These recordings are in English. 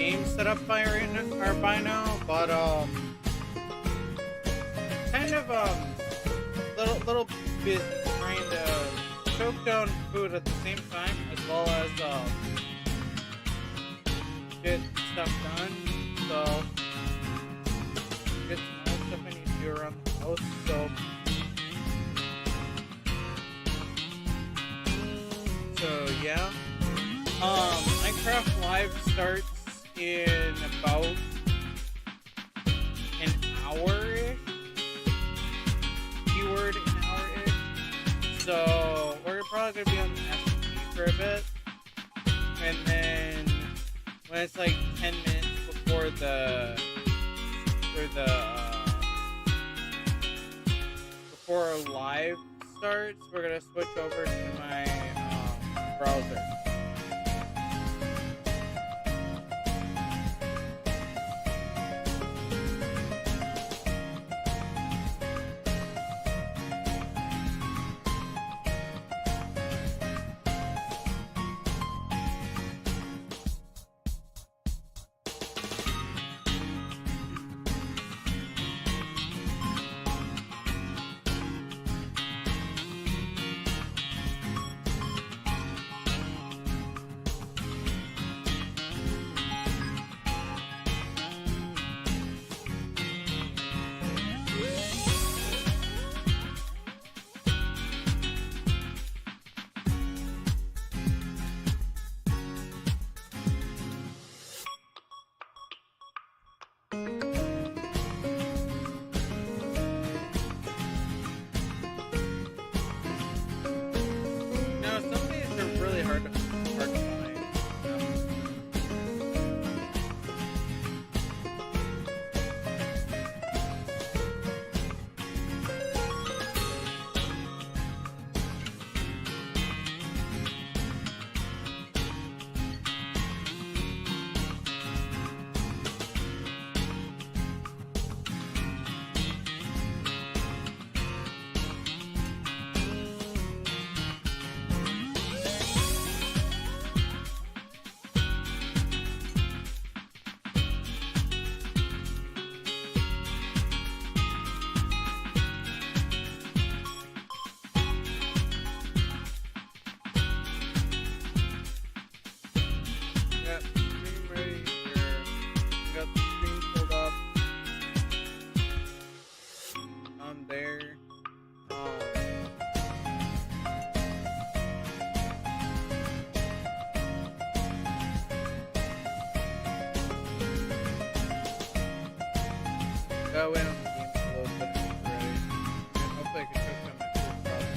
game set up by now, but kind of little bit trying to choke down food at the same time, as well as get stuff done. So get some other stuff I need to do around the house. So yeah. Minecraft Live starts in about an hour-ish. Keyword an hour-ish. So we're probably gonna be on the SMP for a bit. And then when it's like 10 minutes before before our live starts, we're gonna switch over to my browser. Go in on the game a little bit already, and hopefully I can choke down my first problem.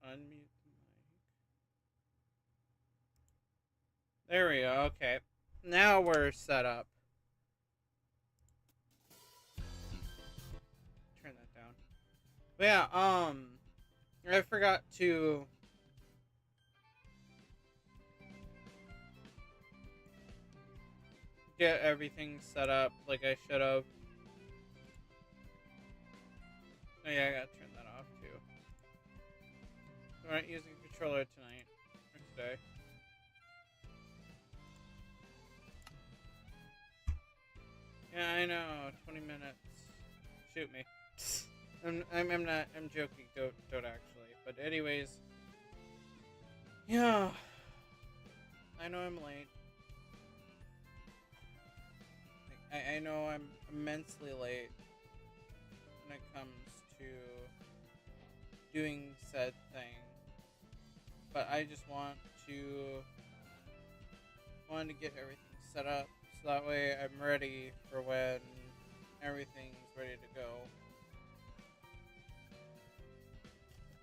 Unmute the mic. There we go. Okay. Now we're set up. Turn that down. But yeah, I forgot to get everything set up like I should have. Oh yeah, I gotta turn that off too. We aren't using a controller tonight or today. Yeah, I know. 20 minutes. Shoot me. I'm not. I'm joking. Don't actually. But anyways. Yeah. I know I'm late. I know I'm immensely late when it comes to doing said thing. But I just wanted to get everything set up so that way I'm ready for when everything's ready to go.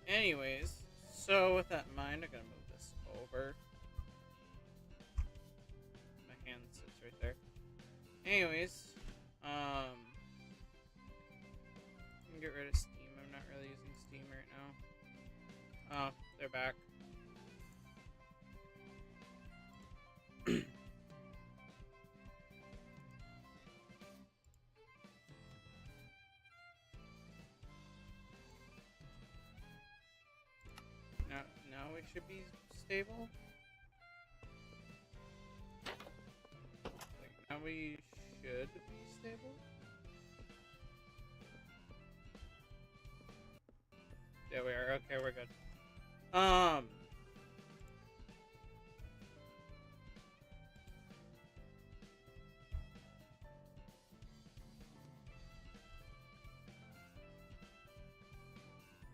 Anyways, so with that in mind, I'm gonna move this over. My hand sits right there. Anyways, get rid of Steam. I'm not really using Steam right now. Oh, they're back. Now we should be stable. Like, now we should be stable. Yeah, we are. Okay, we're good.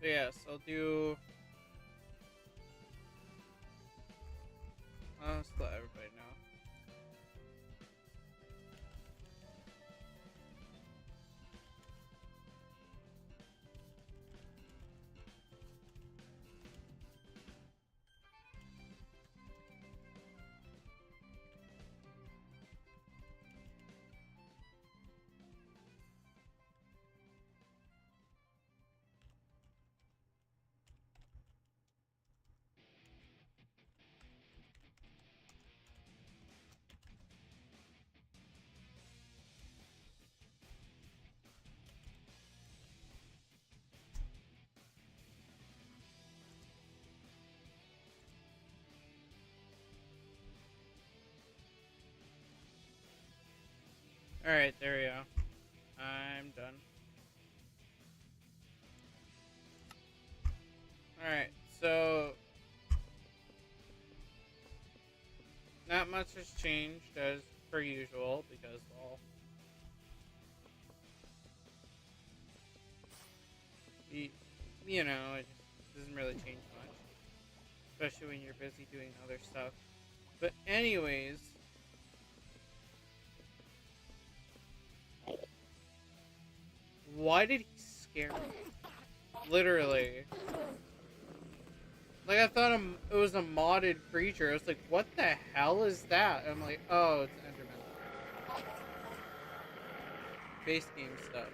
Yes, I'll do. I'll just let everybody know. Alright, there we go. I'm done. Alright, so not much has changed as per usual because, well, you know, it just doesn't really change much, especially when you're busy doing other stuff. But anyways, why did he scare me? Literally. Like, I thought it was a modded creature. I was like, what the hell is that? And I'm like, oh, it's Enderman. Base game stuff.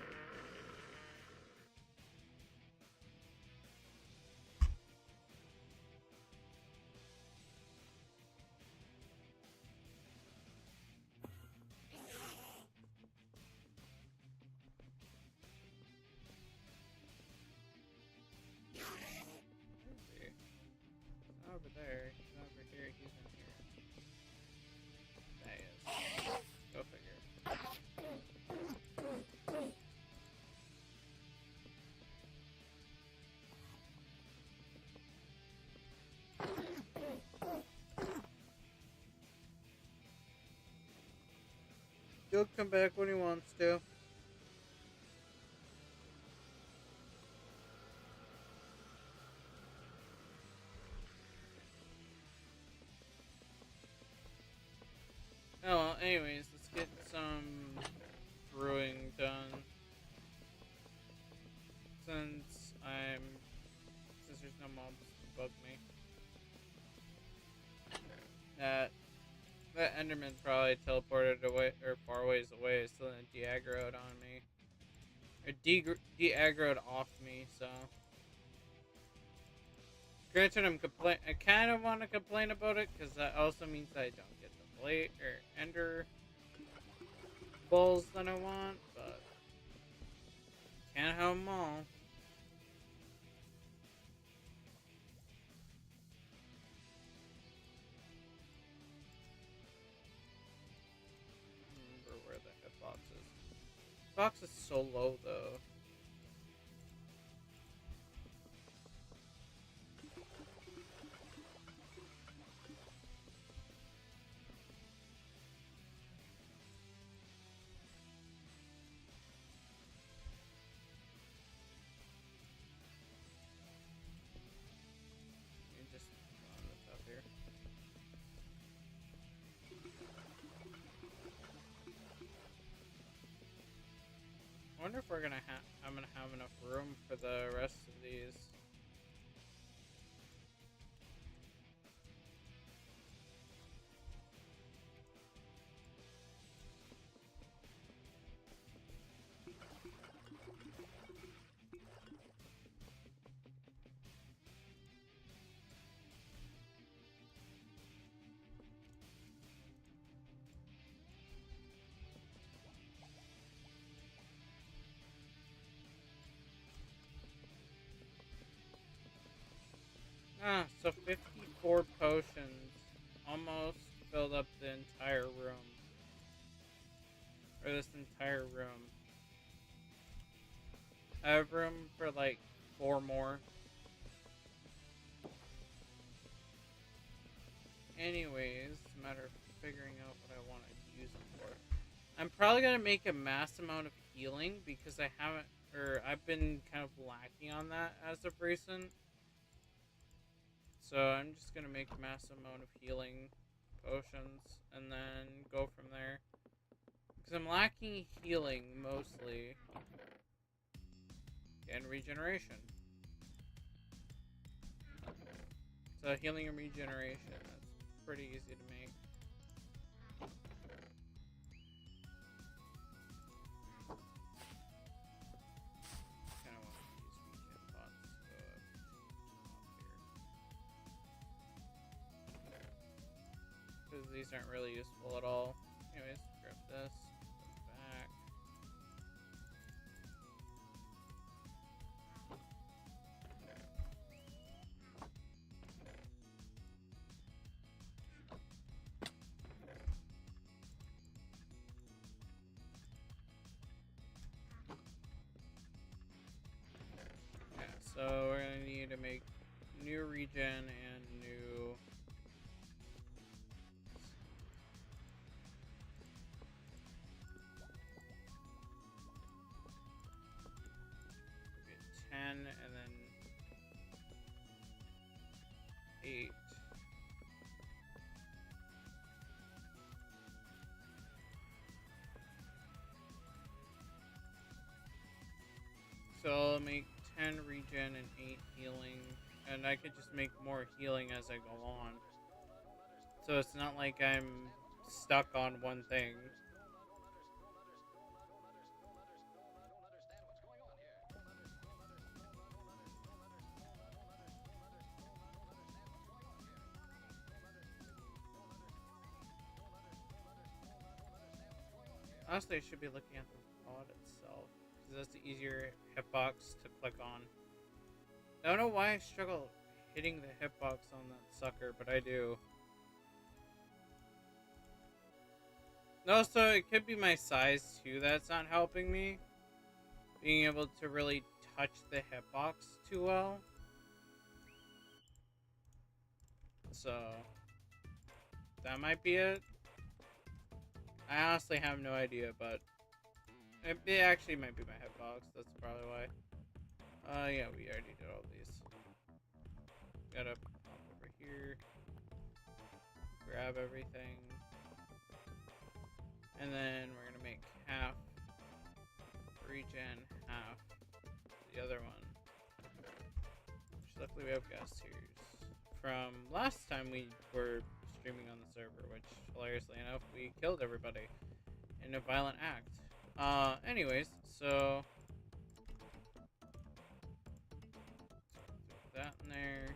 Over there, he's over here, he's in here. That is. Go figure. He'll come back when he wants to. Oh well, anyways, let's get some brewing done. Since there's no mobs to bug me. That Enderman's probably teleported away, or far ways away, so then de-aggroed on me. Or de-aggroed off me, so. Granted, I kind of want to complain about it, because that also means that I don't get the blade, or ender balls that I want, but can't have them all. Remember where the hitbox is. Box is so low, though. I wonder if I'm gonna have enough room for the rest of these. So 54 potions almost filled up the entire room. Or this entire room. I have room for like 4 more. Anyways, it's a matter of figuring out what I want to use them for. I'm probably going to make a mass amount of healing because I haven't, or I've been kind of lacking on that as of recent. So I'm just going to make a mass amount of healing potions and then go from there. Because I'm lacking healing mostly. And regeneration. So healing and regeneration, that's pretty easy to make. Kind of want to use regen pots because these aren't really useful at all. Anyways, grab this, put it back. So we're gonna need to make new regen and new get 10 and then 8. So I'll make 10 regen and 8 healing, and I could just make more healing as I go on. So it's not like I'm stuck on one thing. Honestly, I should be looking at the pod itself, because that's the easier hitbox to click on. I don't know why I struggle hitting the hitbox on that sucker, but I do. No, so it could be my size too that's not helping me. Being able to really touch the hitbox too well. So, that might be it. I honestly have no idea, but it actually might be my hitbox. That's probably why. Yeah, we already did all these. Gotta pop over here, grab everything, and then we're gonna make half regen, half the other one. Which luckily we have gas tiers from last time we were streaming on the server, which hilariously enough we killed everybody in a violent act. Anyways, so put that in there,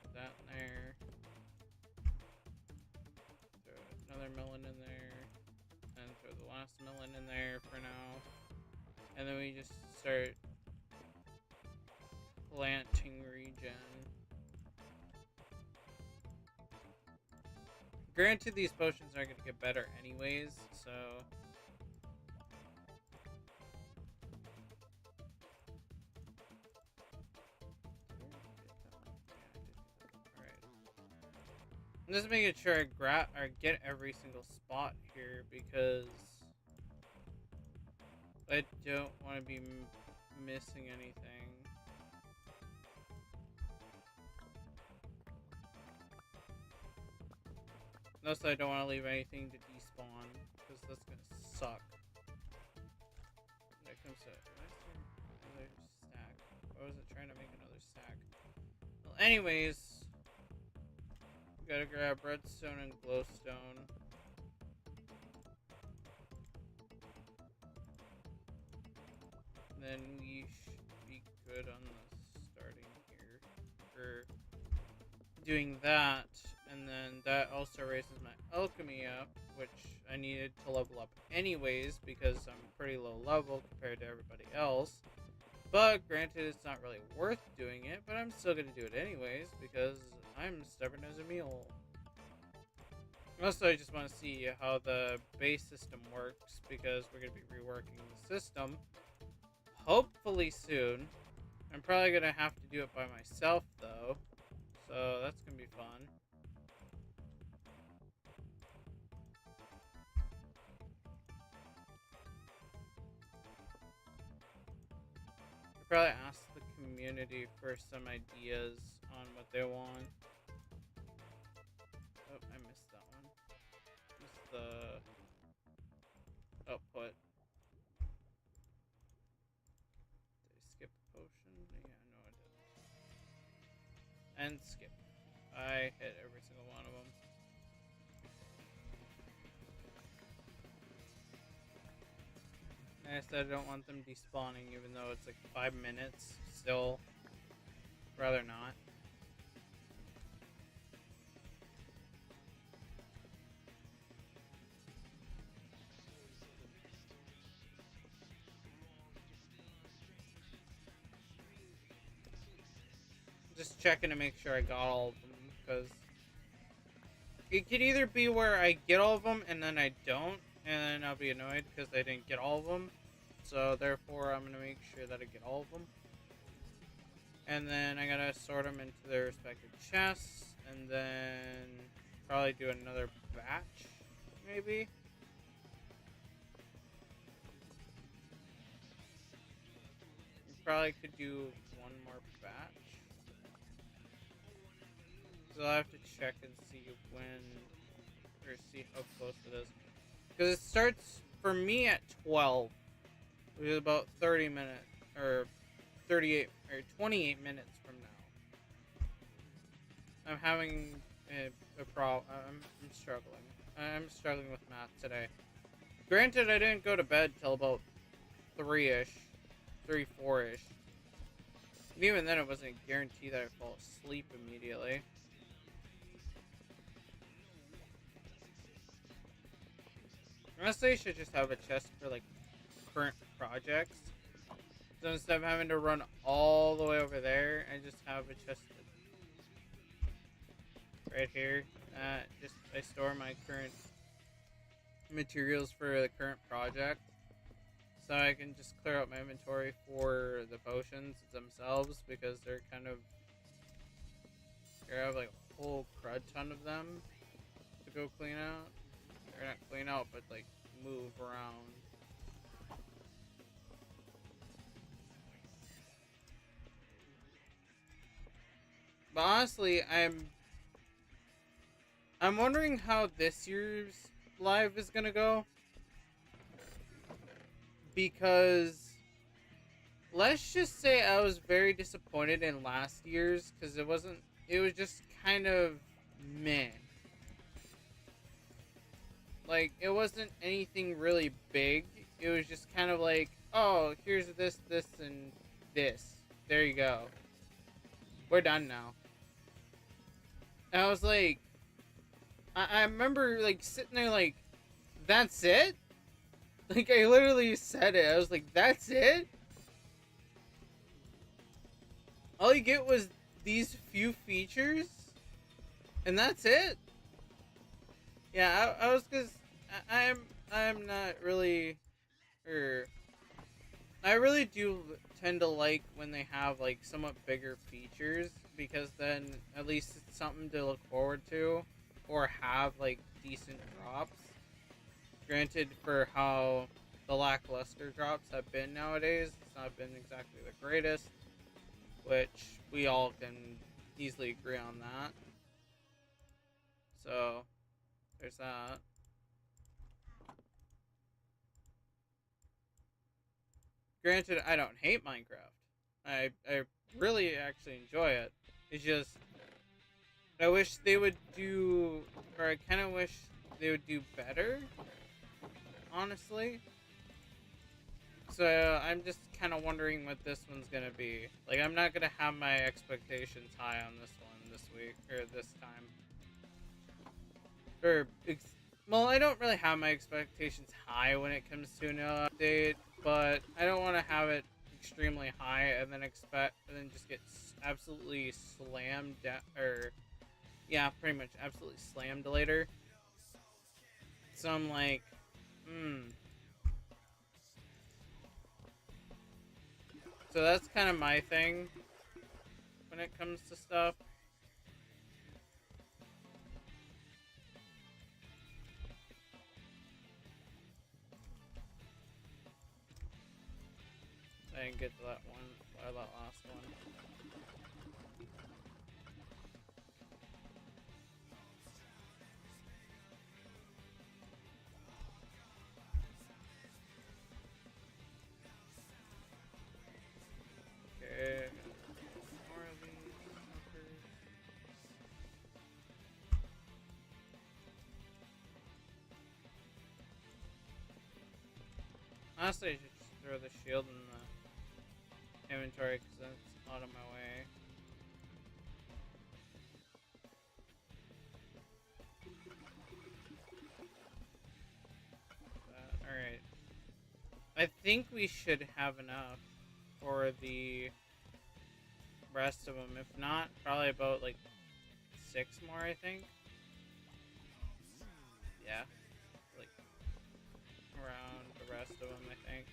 put that in there, throw another melon in there, and throw the last melon in there for now, and then we just start planting regen. Granted, these potions are going to get better anyways, so alright. I'm just making sure I get every single spot here because I don't want to be missing anything. Also, I don't want to leave anything to despawn, because that's going to suck. When it comes to another stack. Why was it trying to make another stack? Well, anyways, we gotta grab redstone and glowstone. Then we should be good on the starting here for doing that. And then that also raises my alchemy up, which I needed to level up anyways because I'm pretty low level compared to everybody else. But granted, it's not really worth doing it, but I'm still going to do it anyways because I'm stubborn as a mule. Also, I just want to see how the base system works because we're going to be reworking the system hopefully soon. I'm probably going to have to do it by myself though, so that's going to be fun. I'll probably ask the community for some ideas on what they want. Oh, I missed that one. Missed the output. Did I skip a potion? Yeah, no I didn't. And skip. I hit every single one of them. I said I don't want them despawning even though it's like 5 minutes. Still, rather not. Just checking to make sure I got all of them because it could either be where I get all of them and then I don't, and then I'll be annoyed because I didn't get all of them. So therefore, I'm gonna make sure that I get all of them. And then I gotta sort them into their respective chests, and then probably do another batch, maybe. Probably could do one more batch. So I'll have to check and see when, or see how close it is. Because it starts, for me, at 12. Which is about 30 minutes, or 38, or 28 minutes from now. I'm having a problem. I'm struggling. I'm struggling with math today. Granted, I didn't go to bed till about 3-ish. 3, 4-ish. And even then, it wasn't a guarantee that I'd fall asleep immediately. Honestly, I should just have a chest for, like, current projects. So instead of having to run all the way over there, I just have a chest right here. I store my current materials for the current project. So I can just clear out my inventory for the potions themselves because they're kind of... I have like a whole crud ton of them to go clean out. Or not clean out, but like move around. But honestly, I'm wondering how this year's live is gonna go. Because let's just say I was very disappointed in last year's because it was just kind of meh. Like, it wasn't anything really big. It was just kind of like, oh, here's this, this, and this. There you go. We're done now. And I was like, I remember, like, sitting there like, that's it? Like, I literally said it. I was like, that's it? All you get was these few features? And that's it? Yeah, I was, because I'm not really, I really do tend to like when they have, like, somewhat bigger features, because then at least it's something to look forward to, or have, like, decent drops. Granted, for how the lackluster drops have been nowadays, it's not been exactly the greatest, which we all can easily agree on that. So, there's that. Granted, I don't hate Minecraft. I really actually enjoy it. It's just, I wish they would do, or I kind of wish they would do better, honestly. So I'm just kind of wondering what this one's gonna be. Like, I'm not gonna have my expectations high on this one this week, or this time. Well, I don't really have my expectations high when it comes to an update, but I don't want to have it extremely high and then just get absolutely slammed down, or yeah, pretty much absolutely slammed later. So I'm like, So that's kind of my thing when it comes to stuff. I didn't get to that one, or that last one. Okay, more of these fuckers. Honestly, I should just throw the shield in the inventory because then it's out of my way. Alright. I think we should have enough for the rest of them. If not, probably about like 6 more, I think. Yeah. Like around the rest of them, I think.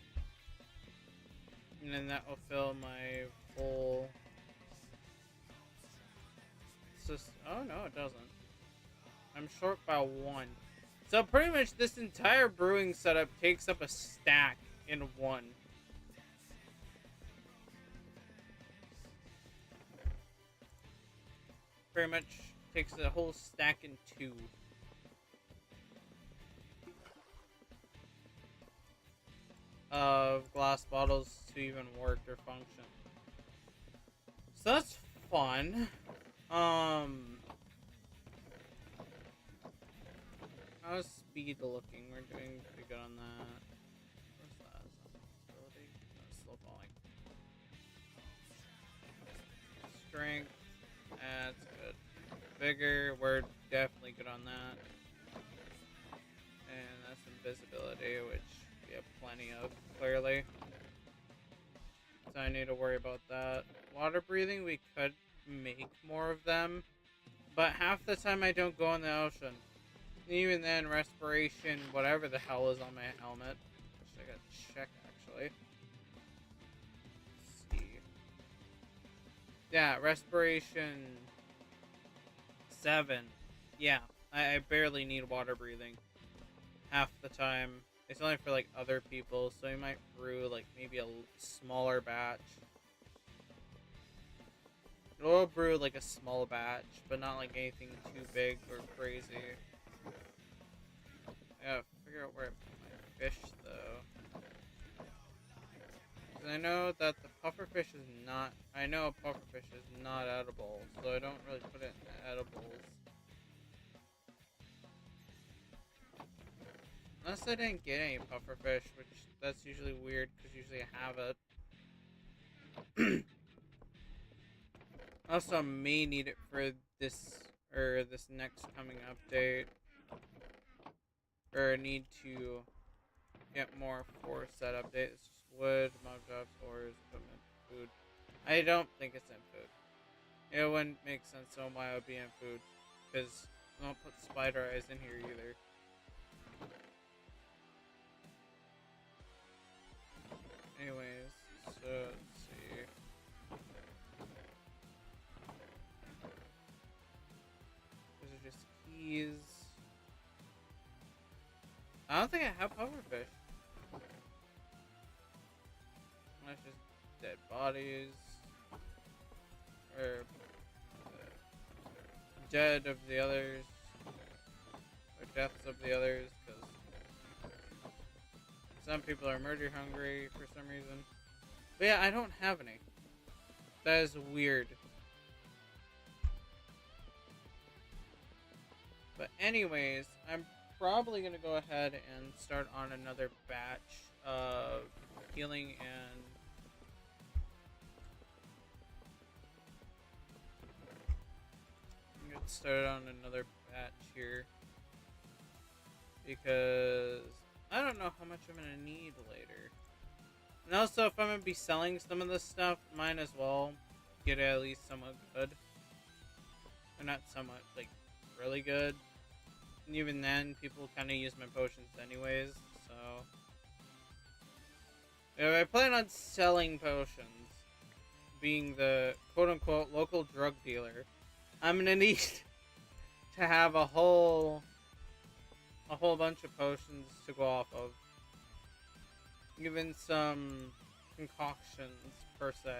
And then that will fill my full system. Oh no, it doesn't. I'm short by 1. So pretty much this entire brewing setup takes up a stack in 1. Pretty much takes a whole stack in 2. Of glass bottles to even work or function. So that's fun. How's speed looking? We're doing pretty good on that. What's that? Ability? No, slow falling. Strength. That's good. Vigor. We're definitely good on that. And that's invisibility, which we have plenty of, clearly. So I need to worry about that. Water breathing, we could make more of them. But half the time I don't go in the ocean. Even then, respiration, whatever the hell is on my helmet. Which I gotta check, actually. Let's see. Yeah, respiration 7. Yeah, I barely need water breathing. Half the time. It's only for, like, other people, so we might brew, like, maybe a smaller batch. We'll brew, like, a small batch, but not, like, anything too big or crazy. I gotta figure out where I put my fish, though. Because I know that the pufferfish is not... I know a pufferfish is not edible, so I don't really put it in edibles. Unless I didn't get any pufferfish, which that's usually weird, because usually I have it. Also, I may need it for this, or this next coming update. Or need to get more for set updates. Wood, mob jobs, ores, equipment, food. I don't think it's in food. It wouldn't make sense on why it would be in food, because I don't put spider eyes in here either. Anyways, so let's see. Those are just keys. I don't think I have pufferfish. That's just dead bodies. Or dead of the others. Or deaths of the others, because some people are murder hungry for some reason. But yeah, I don't have any. That is weird. But anyways, I'm probably going to go ahead and start on another batch of healing and get started on another batch here, because I don't know how much I'm going to need later. And also, if I'm gonna be selling some of this stuff, might as well get it at least somewhat good. Or not somewhat, like, really good. And even then, people kind of use my potions anyways, so... If I plan on selling potions, being the quote-unquote local drug dealer, I'm gonna need to have a whole bunch of potions to go off of. Even some concoctions, per se.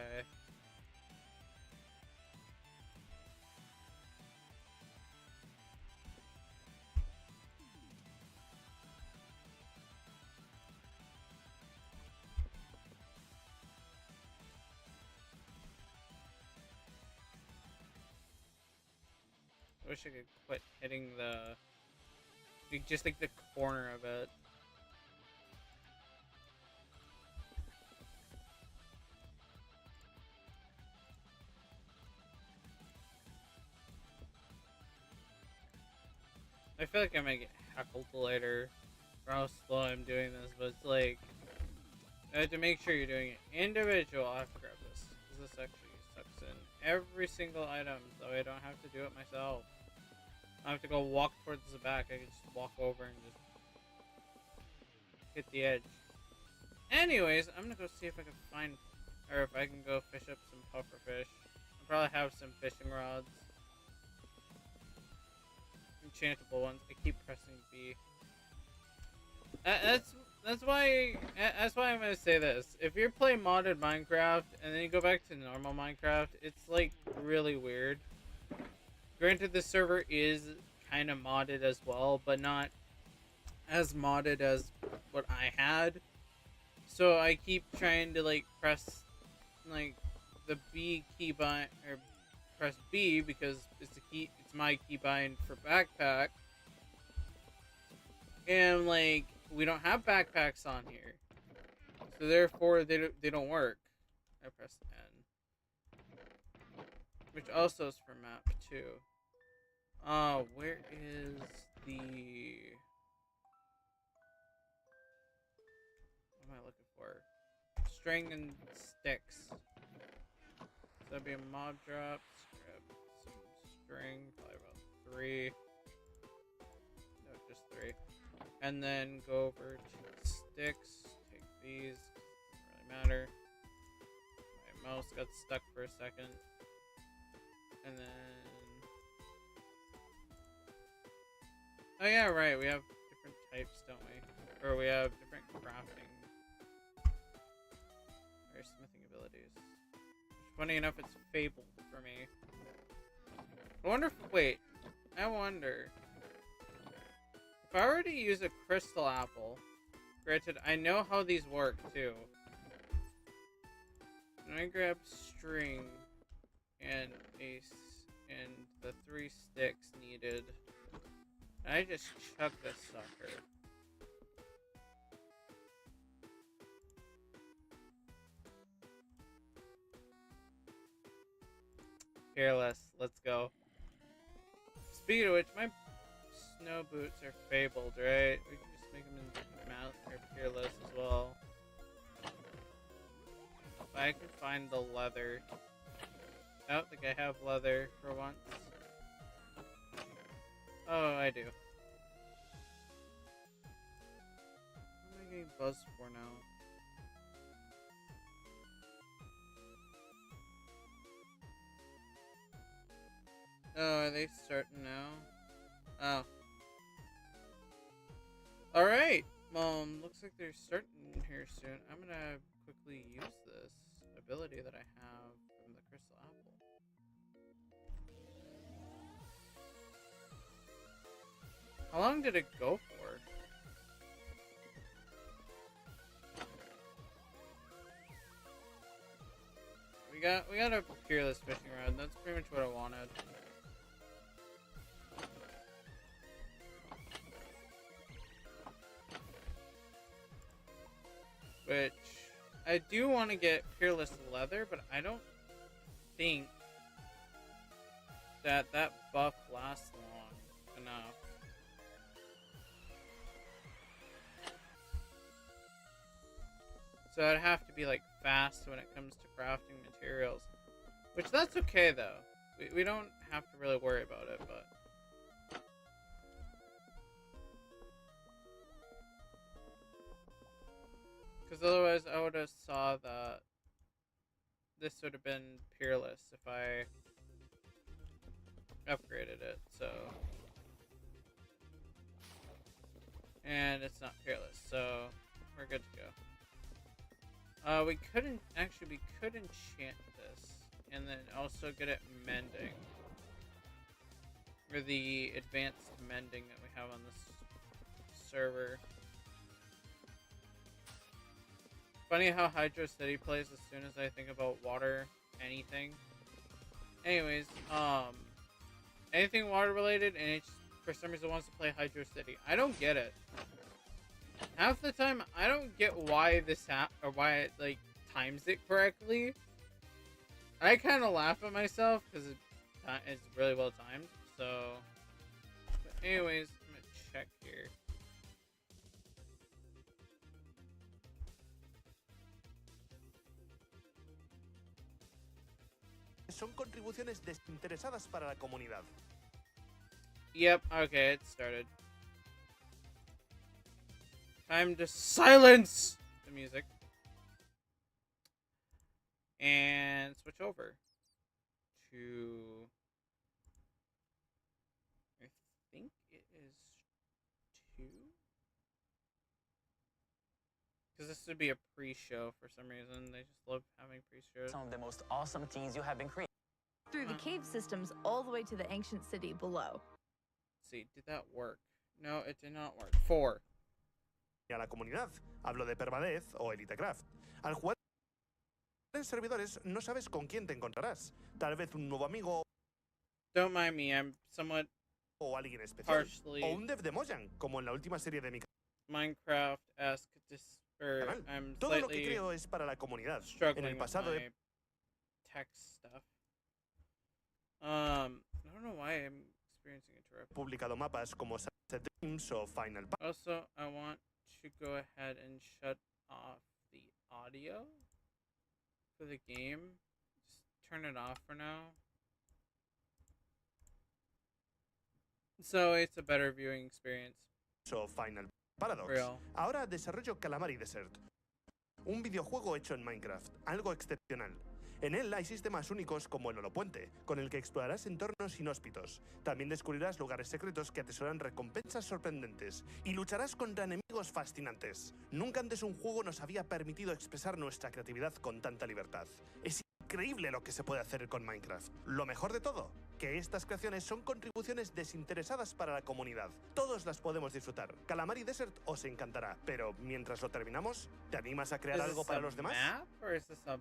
I wish I could quit hitting the... just like the corner of it. I feel like I might get heckled later for how slow I'm doing this, but it's like... I have to make sure you're doing it individual. I have to grab this, because this actually sucks in every single item, so I don't have to do it myself. I don't have to go walk towards the back. I can just walk over and just hit the edge. Anyways, I'm gonna go see if I can find, or if I can go fish up some pufferfish. I probably have some fishing rods. Enchantable ones. I keep pressing B. That's why I'm gonna say this. If you're playing modded Minecraft and then you go back to normal Minecraft, it's like really weird. Granted, the server is kind of modded as well, but not as modded as what I had. So I keep trying to like press like the B keybind or press B because it's my keybind for backpack. And like we don't have backpacks on here, so therefore they don't work. I press N, which also is for map 2. Where is the... what am I looking for? String and sticks. So that'd be a mob drop. Grab some string, probably about 3. No, just 3. And then go over to sticks. Take these. Doesn't really matter. My mouse got stuck for a second. And then... oh yeah, right. We have different types, don't we? Or we have different crafting or smithing abilities. Which, funny enough, it's fabled for me. I wonder if... wait. I wonder... if I were to use a crystal apple... granted, I know how these work, too. And I grab string and and the 3 sticks needed. And I just chuck this sucker. Fearless, let's go. Speaking of which, my snow boots are fabled, right? We can just make them into mount or fearless as well. If I can find the leather. I don't think I have leather for once. Oh, I do. What am I getting buzzed for now? Oh, are they starting now? Oh. Alright! Well, looks like they're starting here soon. I'm gonna quickly use this ability that I have from the crystal apple. How long did it go for? We got a fearless fishing rod. That's pretty much what I wanted. Which I do want to get fearless leather, but I don't think that buff lasts long enough. So I'd have to be like fast when it comes to crafting materials. Which that's okay though. We don't have to really worry about it, but because otherwise I would have saw that this would have been peerless if I upgraded it, so. And it's not peerless, so we're good to go. We could enchant this, and then also get it mending. Or the advanced mending that we have on this server. Funny how Hydro City plays as soon as I think about water, anything. Anyways, anything water related, and it just, for some reason wants to play Hydro City. I don't get it. Half the time, I don't get why this or why it like times it correctly. I kind of laugh at myself because it's really well timed. So, but anyways, I'm gonna check here. Son contribuciones desinteresadas para la comunidad. Yep, okay, it started. Time to silence the music. And switch over to... I think it is 2? Because this would be a pre-show for some reason. They just love having pre-shows. Some of the most awesome teams you have been creating. Through the cave systems all the way to the ancient city below. Let's see, did that work? No, it did not work. 4. Y a la comunidad. Hablo de Pervadez o EliteCraft. Al jugar en servidores no sabes con quién te encontrarás. Tal vez un nuevo amigo Don't mind me, I'm somewhat o alguien especial. partially O un dev de Mojang, como en la última serie de mi Minecraft-esque canal. I'm Todo lo que slightly creo es para la comunidad. En struggling el with pasado my he text stuff. I don't know why I'm experiencing interruptions. publicado mapas como Sunset Dreams o Final Path. Also, I want to go ahead and shut off the audio for the game. Just turn it off for now. So it's a better viewing experience. O Final Paradox. Real. Ahora desarrollo Calamari Desert. Un videojuego hecho en Minecraft, algo excepcional. En él hay sistemas únicos como el holopuente, con el que explorarás entornos inhóspitos. También descubrirás lugares secretos que atesoran recompensas sorprendentes y lucharás contra enemigos fascinantes. Nunca antes un juego nos había permitido expresar nuestra creatividad con tanta libertad. Es increíble lo que se puede hacer con Minecraft. Lo mejor de todo, que estas creaciones son contribuciones desinteresadas para la comunidad. Todos las podemos disfrutar. Calamari Desert os encantará, pero mientras lo terminamos, ¿te animas a crear algo para los demás? Map, or is this a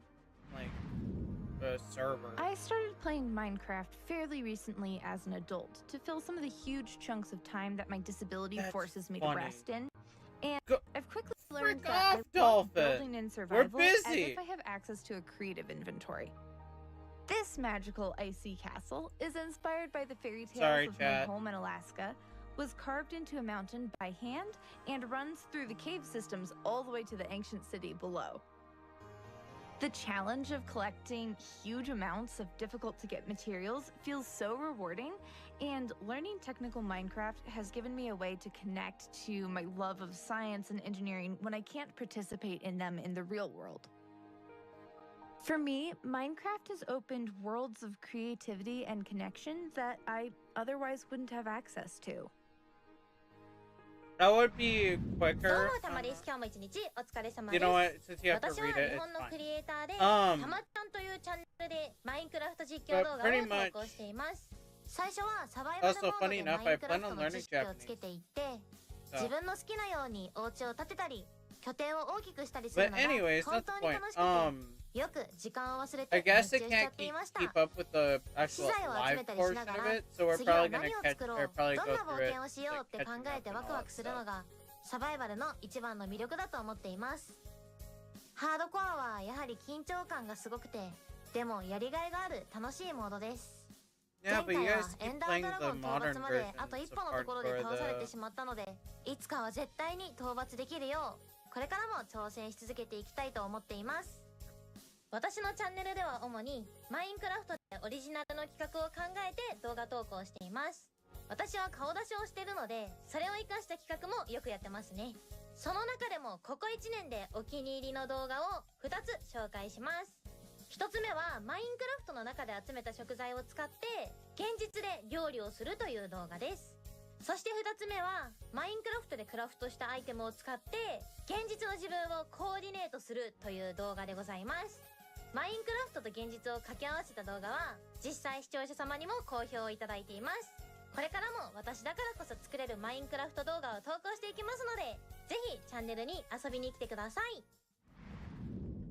server? I started playing Minecraft fairly recently as an adult to fill some of the huge chunks of time that my disability That's forces me funny. to rest in. And Go I've quickly learned frick that off, I love Dolphin. building in survival as busy. if I have access to a creative inventory. This magical icy castle is inspired by the fairy tales Sorry, of my chat. home in Alaska, was carved into a mountain by hand, and runs through the cave systems all the way to the ancient city below. The challenge of collecting huge amounts of difficult-to-get materials feels so rewarding, and learning technical Minecraft has given me a way to connect to my love of science and engineering when I can't participate in them in the real world. For me, Minecraft has opened worlds of creativity and connection that I otherwise wouldn't have access to. That would be quicker. You know what? Since you have to 私は read 日 it, 本の it's ク fine. リエイターで、たまちゃんというチャンネルでマインクラフト実況動画を But pretty much- 投稿しています。最初はサバイバル Also, モード funny でマ enough, イ I ンクラ plan フ on トの learning 知識をつけていって、 So. 自分の好きなようにお家を建てたり、拠点を大きくしたりする But のが anyways, 本 that's the 当に point. 楽しくて、よく時間を忘れ I て guess 熱中 it しちゃ can't っていました。 keep up with the actual 資材を集め live たりし portion なが of ら、 it, so we're 次は probably gonna 何を catch 作ろ or う、 probably どん go な through 冒 it 険をしよう like って考 catching え up て and ワク all ワ that クする stuff. のがサバイバルの一番の魅力だと思っています。ハードコアはやはり緊張感がすごくて、でもやりがいがある楽しいモードです。 Yeah, 前 but you 回は guys エ keep ンダー playing ドラ the ゴン討 modern 伐まで version あと一 so 歩のところで hardcore 倒されて the しまったので、いつかは絶対に討伐できるようこれからも挑戦し続けていきたいと思っています。私のチャンネルでは主にマインクラフトでオリジナルの企画を考えて動画投稿しています。私は顔出しをしているので、それを活かした企画もよくやってますね。その中でもここ1年でお気に入りの動画を2つ紹介します。1つ目はマインクラフトの中で集めた食材を使って現実で料理をするという動画です。そして2つ目はマインクラフトでクラフトしたアイテムを使って現実の自分をコーディネートするという動画でございます。マインクラフトと現実を掛け合わせた動画は実際視聴者様にも好評いただいています。これからも私だからこそ作れるマインクラフト動画を投稿していきますので、ぜひチャンネルに遊びに来てください。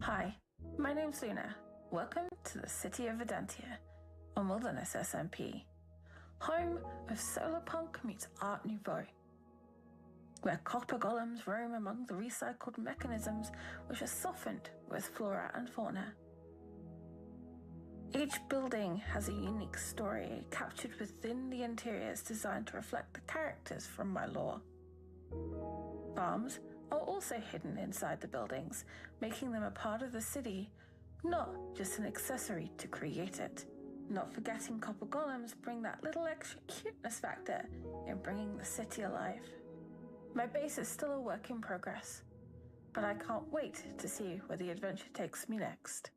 Hi, my name's Luna. Welcome to the city of Vedantia, on Wilderness SMP, home of solar punk meets Art Nouveau, where copper golems roam among the recycled mechanisms which are softened with flora and fauna. Each building has a unique story captured within the interiors designed to reflect the characters from my lore. Farms are also hidden inside the buildings, making them a part of the city, not just an accessory to create it. Not forgetting copper golems bring that little extra cuteness factor in bringing the city alive. My base is still a work in progress, but I can't wait to see where the adventure takes me next.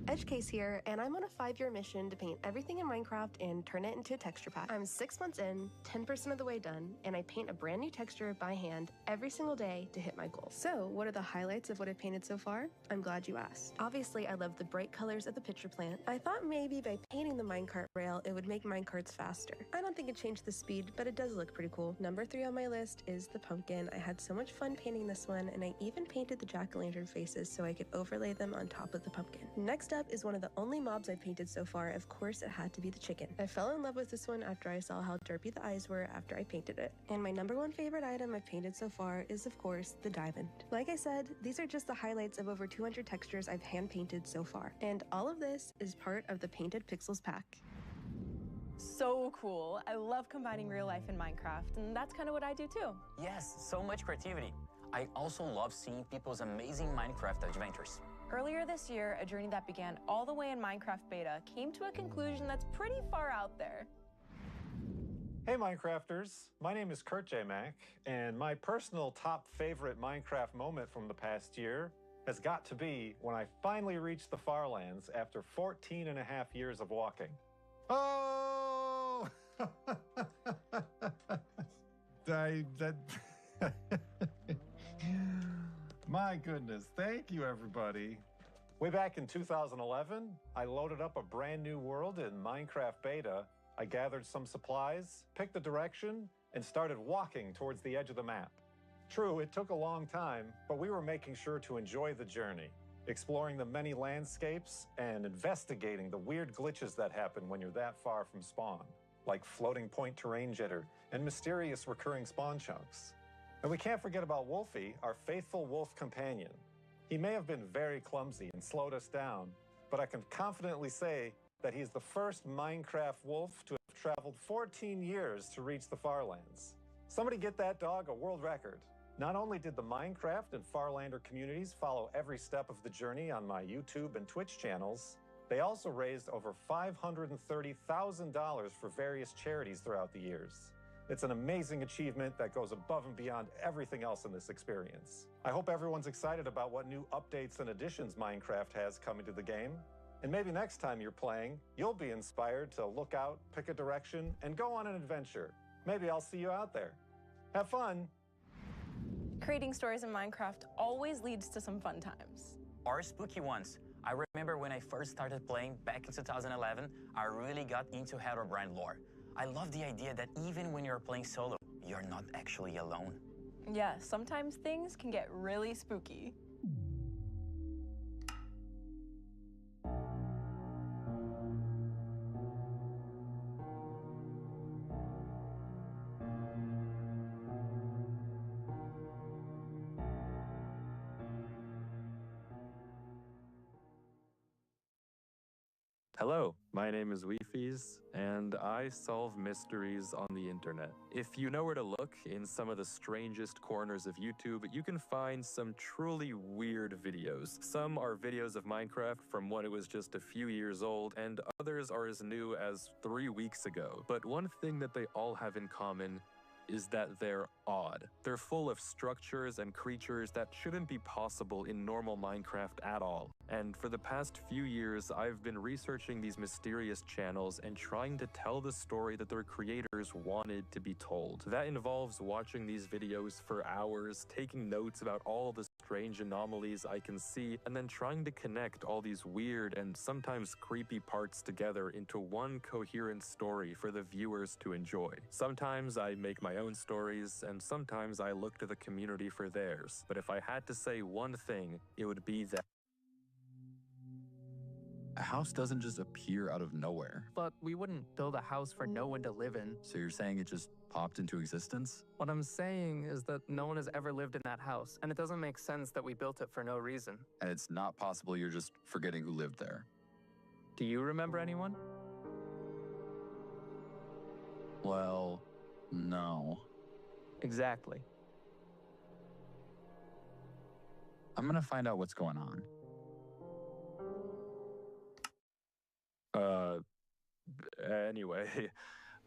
Edgecase here, and I'm on a 5-year mission to paint everything in Minecraft and turn it into a texture pack. I'm 6 months in, 10% of the way done, and I paint a brand new texture by hand every single day to hit my goal. So, what are the highlights of what I've painted so far? I'm glad you asked. Obviously, I love the bright colors of the pitcher plant. I thought maybe by painting the minecart rail, it would make minecarts faster. I don't think it changed the speed, but it does look pretty cool. Number 3 on my list is the pumpkin. I had so much fun painting this one, and I even painted the jack-o'-lantern faces so I could overlay them on top of the pumpkin. Next up is one of the only mobs I've painted so far. Of course, it had to be the chicken. I fell in love with this one after I saw how derpy the eyes were after I painted it. And my number 1 favorite item I've painted so far is, of course, the diamond. Like I said, these are just the highlights of over 200 textures I've hand-painted so far. And all of this is part of the Painted Pixels pack. So cool. I love combining real life and Minecraft, and that's kind of what I do too. Yes, so much creativity. I also love seeing people's amazing Minecraft adventures. Earlier this year, a journey that began all the way in Minecraft beta came to a conclusion that's pretty far out there. Hey Minecrafters, my name is Kurt J. Mack, and my personal top favorite Minecraft moment from the past year has got to be when I finally reached the Farlands after 14 and a half years of walking. Oh! My goodness, thank you everybody. Way back in 2011, I loaded up a brand new world in Minecraft beta. I gathered some supplies, picked a direction, and started walking towards the edge of the map. True, it took a long time, but we were making sure to enjoy the journey, exploring the many landscapes and investigating the weird glitches that happen when you're that far from spawn, like floating point terrain jitter and mysterious recurring spawn chunks. And we can't forget about Wolfie, our faithful wolf companion. He may have been very clumsy and slowed us down, but I can confidently say that he's the first Minecraft wolf to have traveled 14 years to reach the Farlands. Somebody get that dog a world record. Not only did the Minecraft and Farlander communities follow every step of the journey on my YouTube and Twitch channels, they also raised over $530,000 for various charities throughout the years. It's an amazing achievement that goes above and beyond everything else in this experience. I hope everyone's excited about what new updates and additions Minecraft has coming to the game. And maybe next time you're playing, you'll be inspired to look out, pick a direction, and go on an adventure. Maybe I'll see you out there. Have fun! Creating stories in Minecraft always leads to some fun times. Or spooky ones. I remember when I first started playing back in 2011, I really got into Herobrine lore. I love the idea that even when you're playing solo, you're not actually alone. Yeah, sometimes things can get really spooky. Hello, my name is Weefies, and I solve mysteries on the internet. If you know where to look in some of the strangest corners of YouTube, you can find some truly weird videos. Some are videos of Minecraft from when it was just a few years old, and others are as new as 3 weeks ago. But one thing that they all have in common is that they're odd. They're full of structures and creatures that shouldn't be possible in normal Minecraft at all. And for the past few years, I've been researching these mysterious channels and trying to tell the story that their creators wanted to be told. That involves watching these videos for hours, taking notes about all the strange anomalies I can see, and then trying to connect all these weird and sometimes creepy parts together into one coherent story for the viewers to enjoy. Sometimes I make my own stories, and sometimes I look to the community for theirs. But if I had to say one thing, it would be that a house doesn't just appear out of nowhere. But we wouldn't build a house for no one to live in. So you're saying it just popped into existence? What I'm saying is that no one has ever lived in that house, and it doesn't make sense that we built it for no reason. And it's not possible you're just forgetting who lived there. Do you remember anyone? Well, no. Exactly. I'm gonna find out what's going on. Anyway,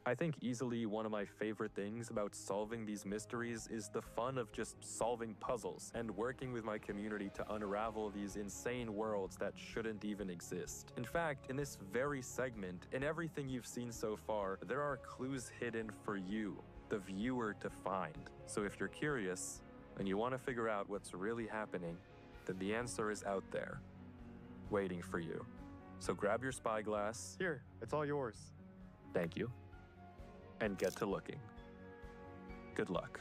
I think easily one of my favorite things about solving these mysteries is the fun of just solving puzzles and working with my community to unravel these insane worlds that shouldn't even exist. In fact, in this very segment, in everything you've seen so far, there are clues hidden for you, the viewer, to find. So if you're curious and you want to figure out what's really happening, then the answer is out there, waiting for you. So grab your spyglass. Here, it's all yours. Thank you. And get to looking. Good luck.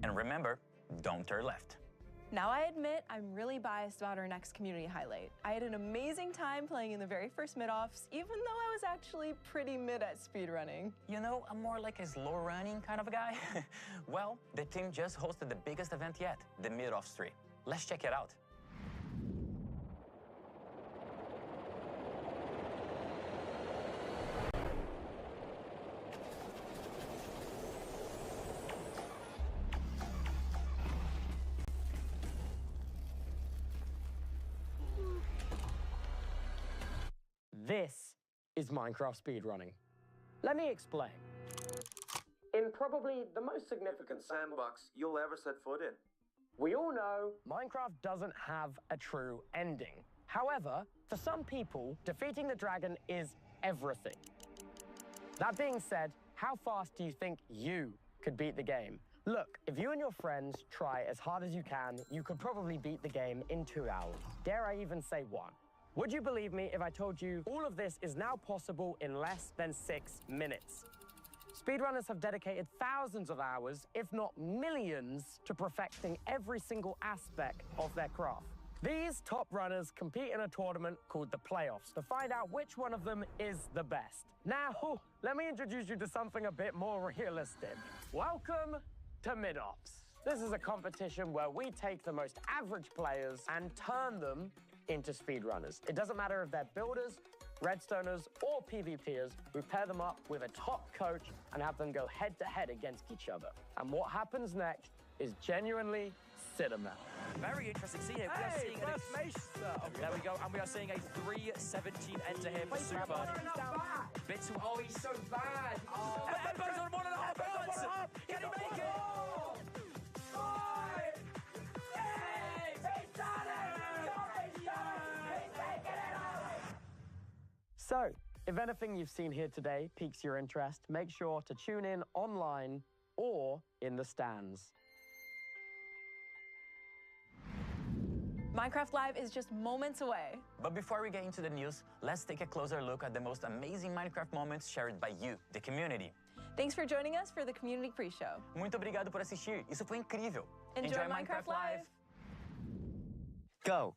And remember, don't turn left. Now I admit I'm really biased about our next community highlight. I had an amazing time playing in the very first mid-offs, even though I was actually pretty mid at speedrunning. You know, I'm more like a slow running kind of a guy. Well, the team just hosted the biggest event yet, the Mid-Offs 3. Let's check it out. This is Minecraft speedrunning. Let me explain. In probably the most significant sandbox you'll ever set foot in. We all know Minecraft doesn't have a true ending. However, for some people, defeating the dragon is everything. That being said, how fast do you think you could beat the game? Look, if you and your friends try as hard as you can, you could probably beat the game in 2 hours. Dare I even say 1? Would you believe me if I told you all of this is now possible in less than 6 minutes? Speedrunners have dedicated thousands of hours, if not millions, to perfecting every single aspect of their craft. These top runners compete in a tournament called the playoffs to find out which one of them is the best. Now, let me introduce you to something a bit more realistic. Welcome to Mid-Ops. This is a competition where we take the most average players and turn them into speedrunners. It doesn't matter if they're builders, redstoners, or PvPers. We pair them up with a top coach and have them go head-to-head against each other. And what happens next is genuinely cinema. Very interesting scene here. We are seeing there we go, and we are seeing a 3:17 enter here for Super. Bit too oh, he's so bad. Oh, Ember's on 1.5 minutes. Can he make it? So, if anything you've seen here today piques your interest, make sure to tune in online or in the stands. Minecraft Live is just moments away. But before we get into the news, let's take a closer look at the most amazing Minecraft moments shared by you, the community. Thanks for joining us for the Community Pre-Show. Muito obrigado por assistir. Isso foi incrível. Enjoy Minecraft Live. Go.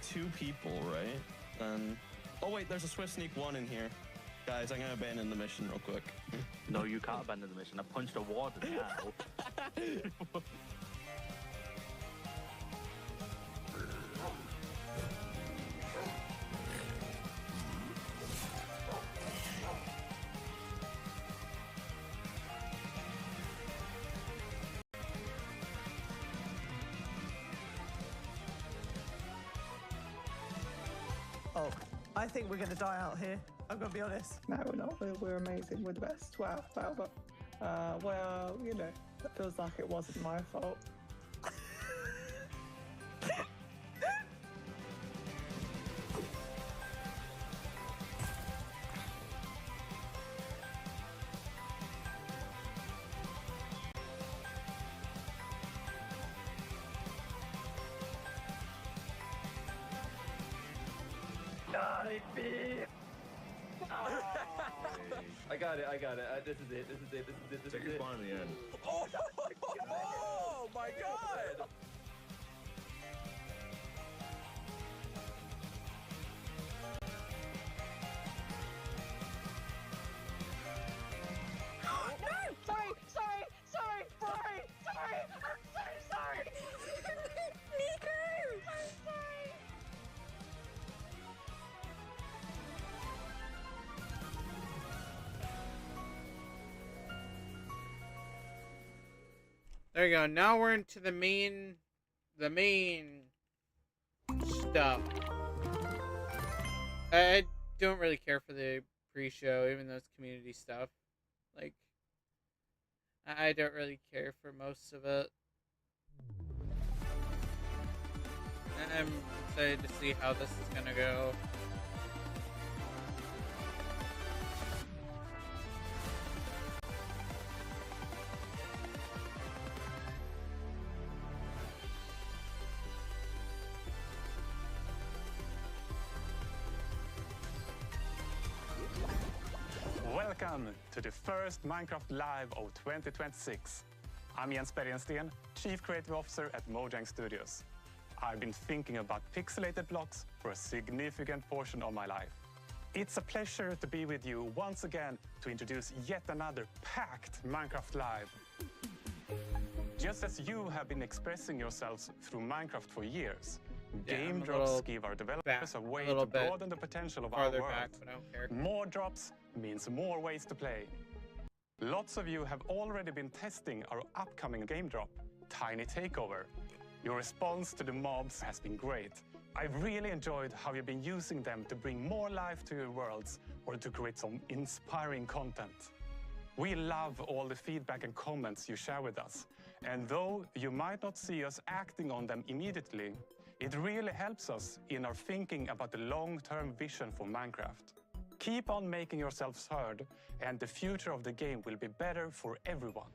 2 people, right? Then... Oh wait, there's a Swift Sneak 1 in here. Guys, I'm gonna abandon the mission real quick. No, you can't abandon the mission. I punched a warden now. Oh, I think we're going to die out here. I'm going to be honest. No, we're not. We're amazing. We're the best. Wow, but, well, you know, that feels like it wasn't my fault. I got it. This is it. Check your spawn in the end. Oh my god! Sorry. Nico! I'm sorry. There you go. Now we're into the main stuff. I don't really care for the pre-show, even though it's community stuff. Like, I don't really care for most of it. And I'm excited to see how this is gonna go. Welcome to the first Minecraft Live of 2026. I'm Jens Bergensten, Chief Creative Officer at Mojang Studios. I've been thinking about pixelated blocks for a significant portion of my life. It's a pleasure to be with you once again to introduce yet another packed Minecraft Live. Just as you have been expressing yourselves through Minecraft for years, game drops give our developers a way to broaden the potential of our world. More drops means more ways to play. Lots of you have already been testing our upcoming game drop, Tiny Takeover. Your response to the mobs has been great. I've really enjoyed how you've been using them to bring more life to your worlds or to create some inspiring content. We love all the feedback and comments you share with us. And though you might not see us acting on them immediately, it really helps us in our thinking about the long-term vision for Minecraft. Keep on making yourselves heard, and the future of the game will be better for everyone.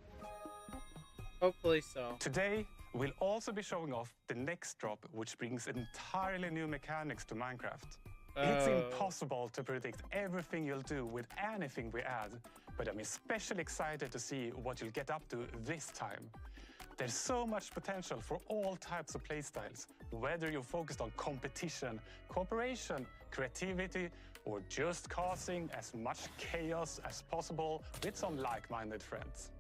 Hopefully so. Today, we'll also be showing off the next drop, which brings entirely new mechanics to Minecraft. It's impossible to predict everything you'll do with anything we add, but I'm especially excited to see what you'll get up to this time. There's so much potential for all types of playstyles, whether you're focused on competition, cooperation, creativity, or just causing as much chaos as possible with some like-minded friends.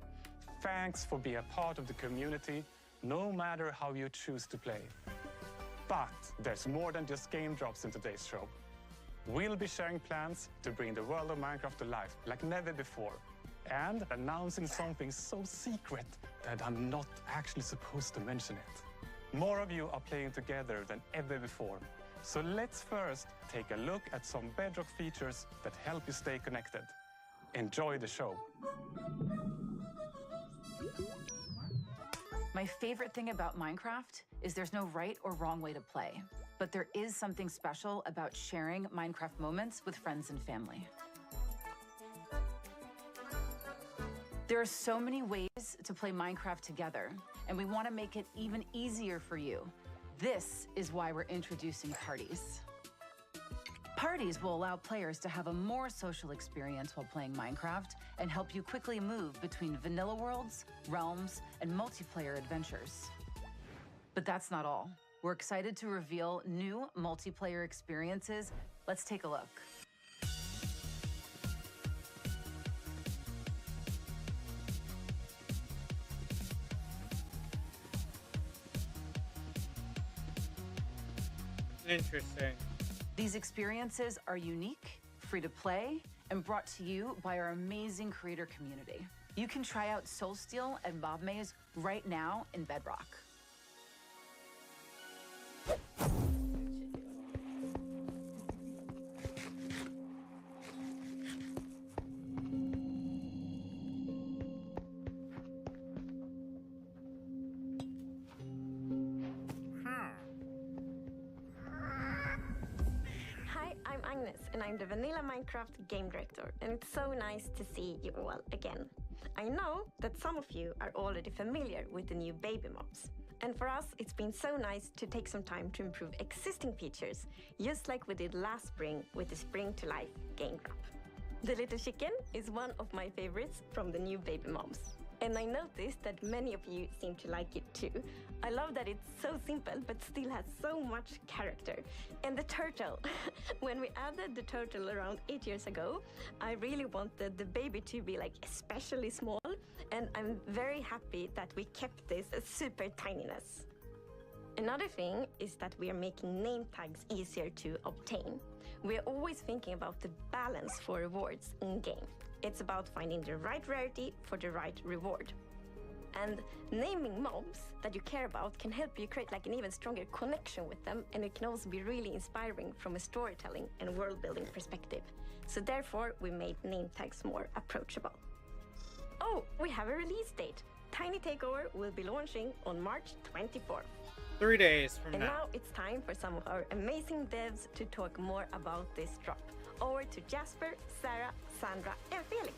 Thanks for being a part of the community, no matter how you choose to play. But there's more than just game drops in today's show. We'll be sharing plans to bring the world of Minecraft to life like never before, and announcing something so secret that I'm not actually supposed to mention it. More of you are playing together than ever before. So let's first take a look at some bedrock features that help you stay connected. Enjoy the show. My favorite thing about Minecraft is there's no right or wrong way to play, but there is something special about sharing Minecraft moments with friends and family. There are so many ways to play Minecraft together, and we want to make it even easier for you. This is why we're introducing parties. Parties will allow players to have a more social experience while playing Minecraft and help you quickly move between vanilla worlds, realms, and multiplayer adventures. But that's not all. We're excited to reveal new multiplayer experiences. Let's take a look. Interesting. These experiences are unique, free to play, and brought to you by our amazing creator community. You can try out Soulsteel and Mob Maze right now in Bedrock. Hi, I'm Agnes, and I'm the Vanilla Minecraft game director, and it's so nice to see you all again. I know that some of you are already familiar with the new baby mobs, and for us it's been so nice to take some time to improve existing features, just like we did last spring with the Spring to Life game drop. The little chicken is one of my favorites from the new baby mobs. And I noticed that many of you seem to like it too. I love that it's so simple but still has so much character. And the turtle. When we added the turtle around 8 years ago, I really wanted the baby to be like especially small, and I'm very happy that we kept this super tininess. Another thing is that we are making name tags easier to obtain. We are always thinking about the balance for rewards in-game. It's about finding the right rarity for the right reward. And naming mobs that you care about can help you create like an even stronger connection with them, and it can also be really inspiring from a storytelling and world-building perspective. So therefore, we made name tags more approachable. Oh, we have a release date. Tiny Takeover will be launching on March 24th. 3 days from And now. now it's time for some of our amazing devs to talk more about this drop. Over to Jasper, Sarah, Sandra, and Felix.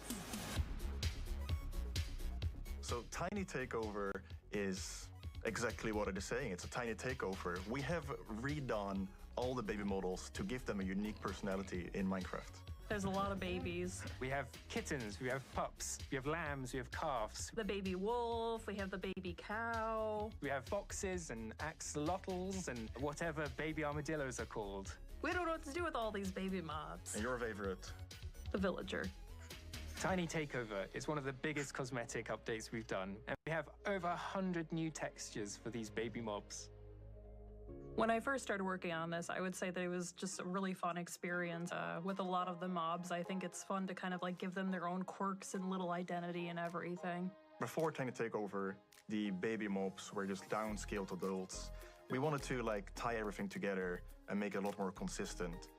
So Tiny Takeover is exactly what it is saying. It's a tiny takeover. We have redone all the baby models to give them a unique personality in Minecraft. There's a lot of babies. We have kittens, we have pups, we have lambs, we have calves. The baby wolf, we have the baby cow. We have foxes and axolotls and whatever baby armadillos are called. We don't know what to do with all these baby mobs. And your favorite? The villager. Tiny Takeover is one of the biggest cosmetic updates we've done, and we have over 100 new textures for these baby mobs. When I first started working on this, I would say that it was just a really fun experience. With a lot of the mobs, I think it's fun to kind of like give them their own quirks and little identity and everything. Before Tiny Takeover, the baby mobs were just downscaled adults. We wanted to like tie everything together and make it a lot more consistent.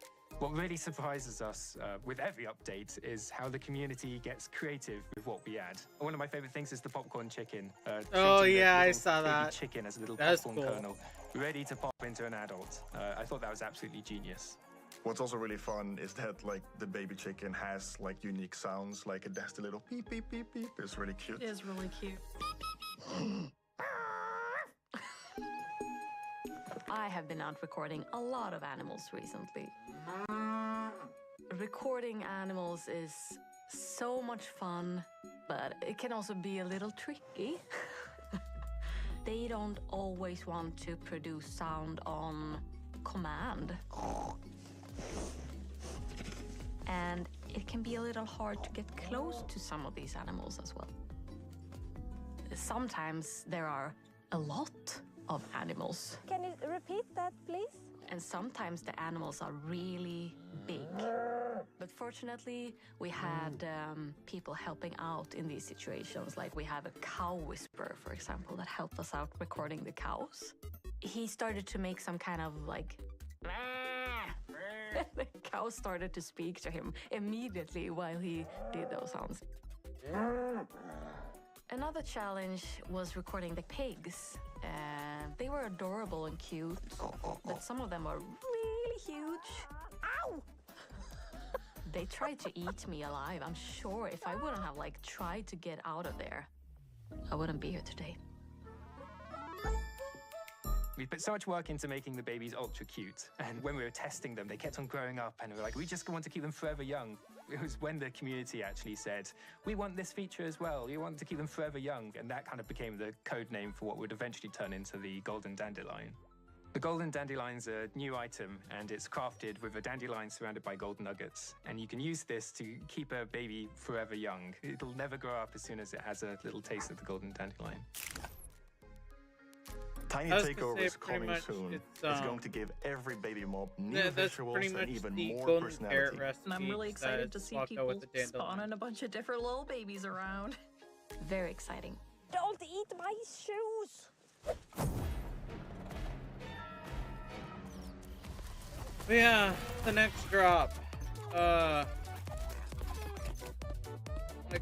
What really surprises us with every update is how the community gets creative with what we add. One of my favorite things is the popcorn chicken. Oh treating the yeah, I little saw baby that. chicken as a little That's popcorn cool. kernel, ready to pop into an adult. I thought that was absolutely genius. What's also really fun is that like the baby chicken has like unique sounds, like it does the little beep beep beep beep. It's really cute. It is really cute. I have been out recording a lot of animals recently. Recording animals is so much fun, but it can also be a little tricky. They don't always want to produce sound on command. And it can be a little hard to get close to some of these animals as well. Sometimes there are a lot of animals. Can you repeat that, please? And sometimes the animals are really big. But fortunately, we had people helping out in these situations. Like we have a cow whisperer, for example, that helped us out recording the cows. He started to make some kind of like... The cow started to speak to him immediately while he did those sounds. Another challenge was recording the pigs. They were adorable and cute, but some of them were really huge. Ow! They tried to eat me alive. I'm sure if I wouldn't have like tried to get out of there, I wouldn't be here today. We put so much work into making the babies ultra cute, and when we were testing them, they kept on growing up, and we were like, we just want to keep them forever young. It was when the community actually said, we want this feature as well, we want to keep them forever young, and that kind of became the code name for what would eventually turn into the Golden Dandelion. The golden dandelion's a new item, and it's crafted with a dandelion surrounded by gold nuggets. And you can use this to keep a baby forever young. It'll never grow up as soon as it has a little taste of the golden dandelion. Tiny Takeovers coming soon. It's going to give every baby mob new visuals and even more personality. And I'm really excited to see people spawning a bunch of different little babies around. Very exciting. Don't eat my shoes! But yeah, the next drop. Like,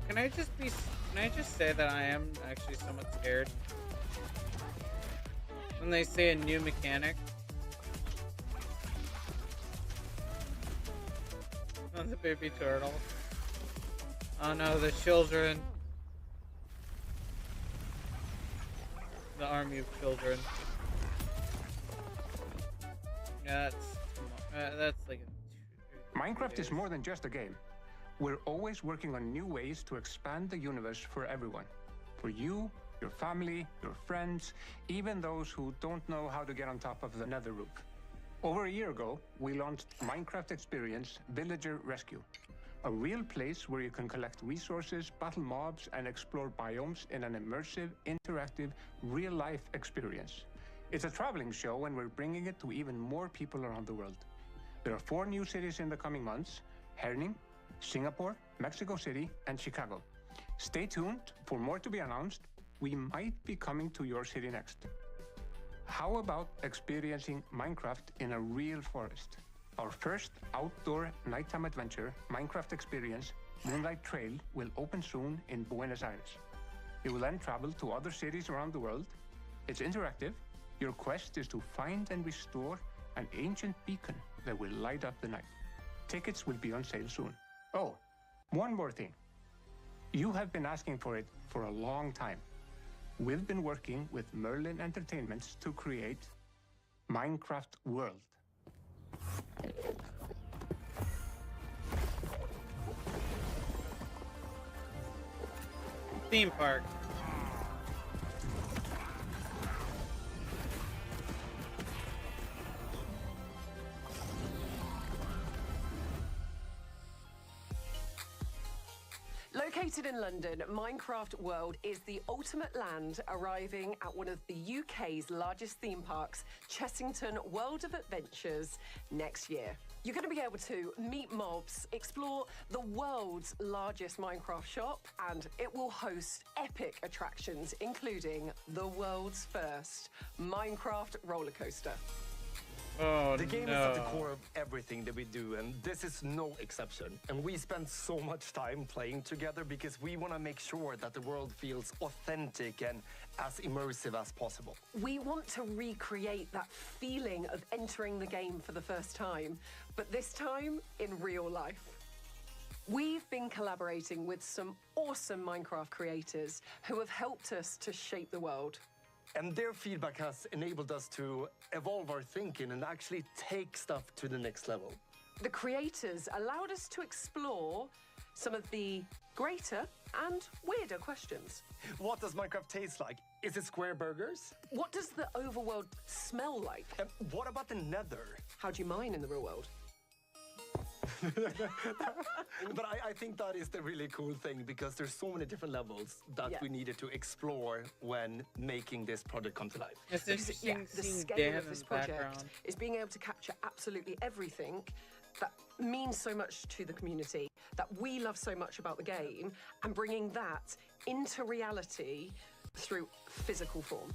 can I just say that I am actually somewhat scared when they say a new mechanic on the baby turtle? Oh no, the children. The army of children. Yeah, that's like Minecraft is more than just a game. We're always working on new ways to expand the universe for everyone. For you, your family, your friends, even those who don't know how to get on top of the nether roof. Over a year ago, we launched Minecraft Experience Villager Rescue, a real place where you can collect resources, battle mobs, and explore biomes in an immersive, interactive, real-life experience. It's a traveling show, and we're bringing it to even more people around the world. There are 4 new cities in the coming months: Herning, Singapore, Mexico City, and Chicago. Stay tuned for more to be announced. We might be coming to your city next. How about experiencing Minecraft in a real forest? Our first outdoor nighttime adventure, Minecraft Experience Moonlight Trail, will open soon in Buenos Aires. You will then travel to other cities around the world. It's interactive. Your quest is to find and restore an ancient beacon that will light up the night. Tickets will be on sale soon. Oh, one more thing. You have been asking for it for a long time. We've been working with Merlin Entertainments to create Minecraft World. Theme park. Located in London, Minecraft World is the ultimate land, arriving at one of the UK's largest theme parks, Chessington World of Adventures, next year. You're going to be able to meet mobs, explore the world's largest Minecraft shop, and it will host epic attractions, including the world's first Minecraft roller coaster. Oh, the game is at the core of everything that we do, and this is no exception. And we spend so much time playing together because we want to make sure that the world feels authentic and as immersive as possible. We want to recreate that feeling of entering the game for the first time, but this time in real life. We've been collaborating with some awesome Minecraft creators who have helped us to shape the world. And their feedback has enabled us to evolve our thinking and actually take stuff to the next level. The creators allowed us to explore some of the greater and weirder questions. What does Minecraft taste like? Is it square burgers? What does the overworld smell like? What about the nether? How do you mine in the real world? But I think that is the really cool thing, because there's so many different levels that we needed to explore when making this project come to life. It's interesting the seeing scale Dan of in this the project background. is being able to capture absolutely everything that means so much to the community, that we love so much about the game, and bringing that into reality through physical form.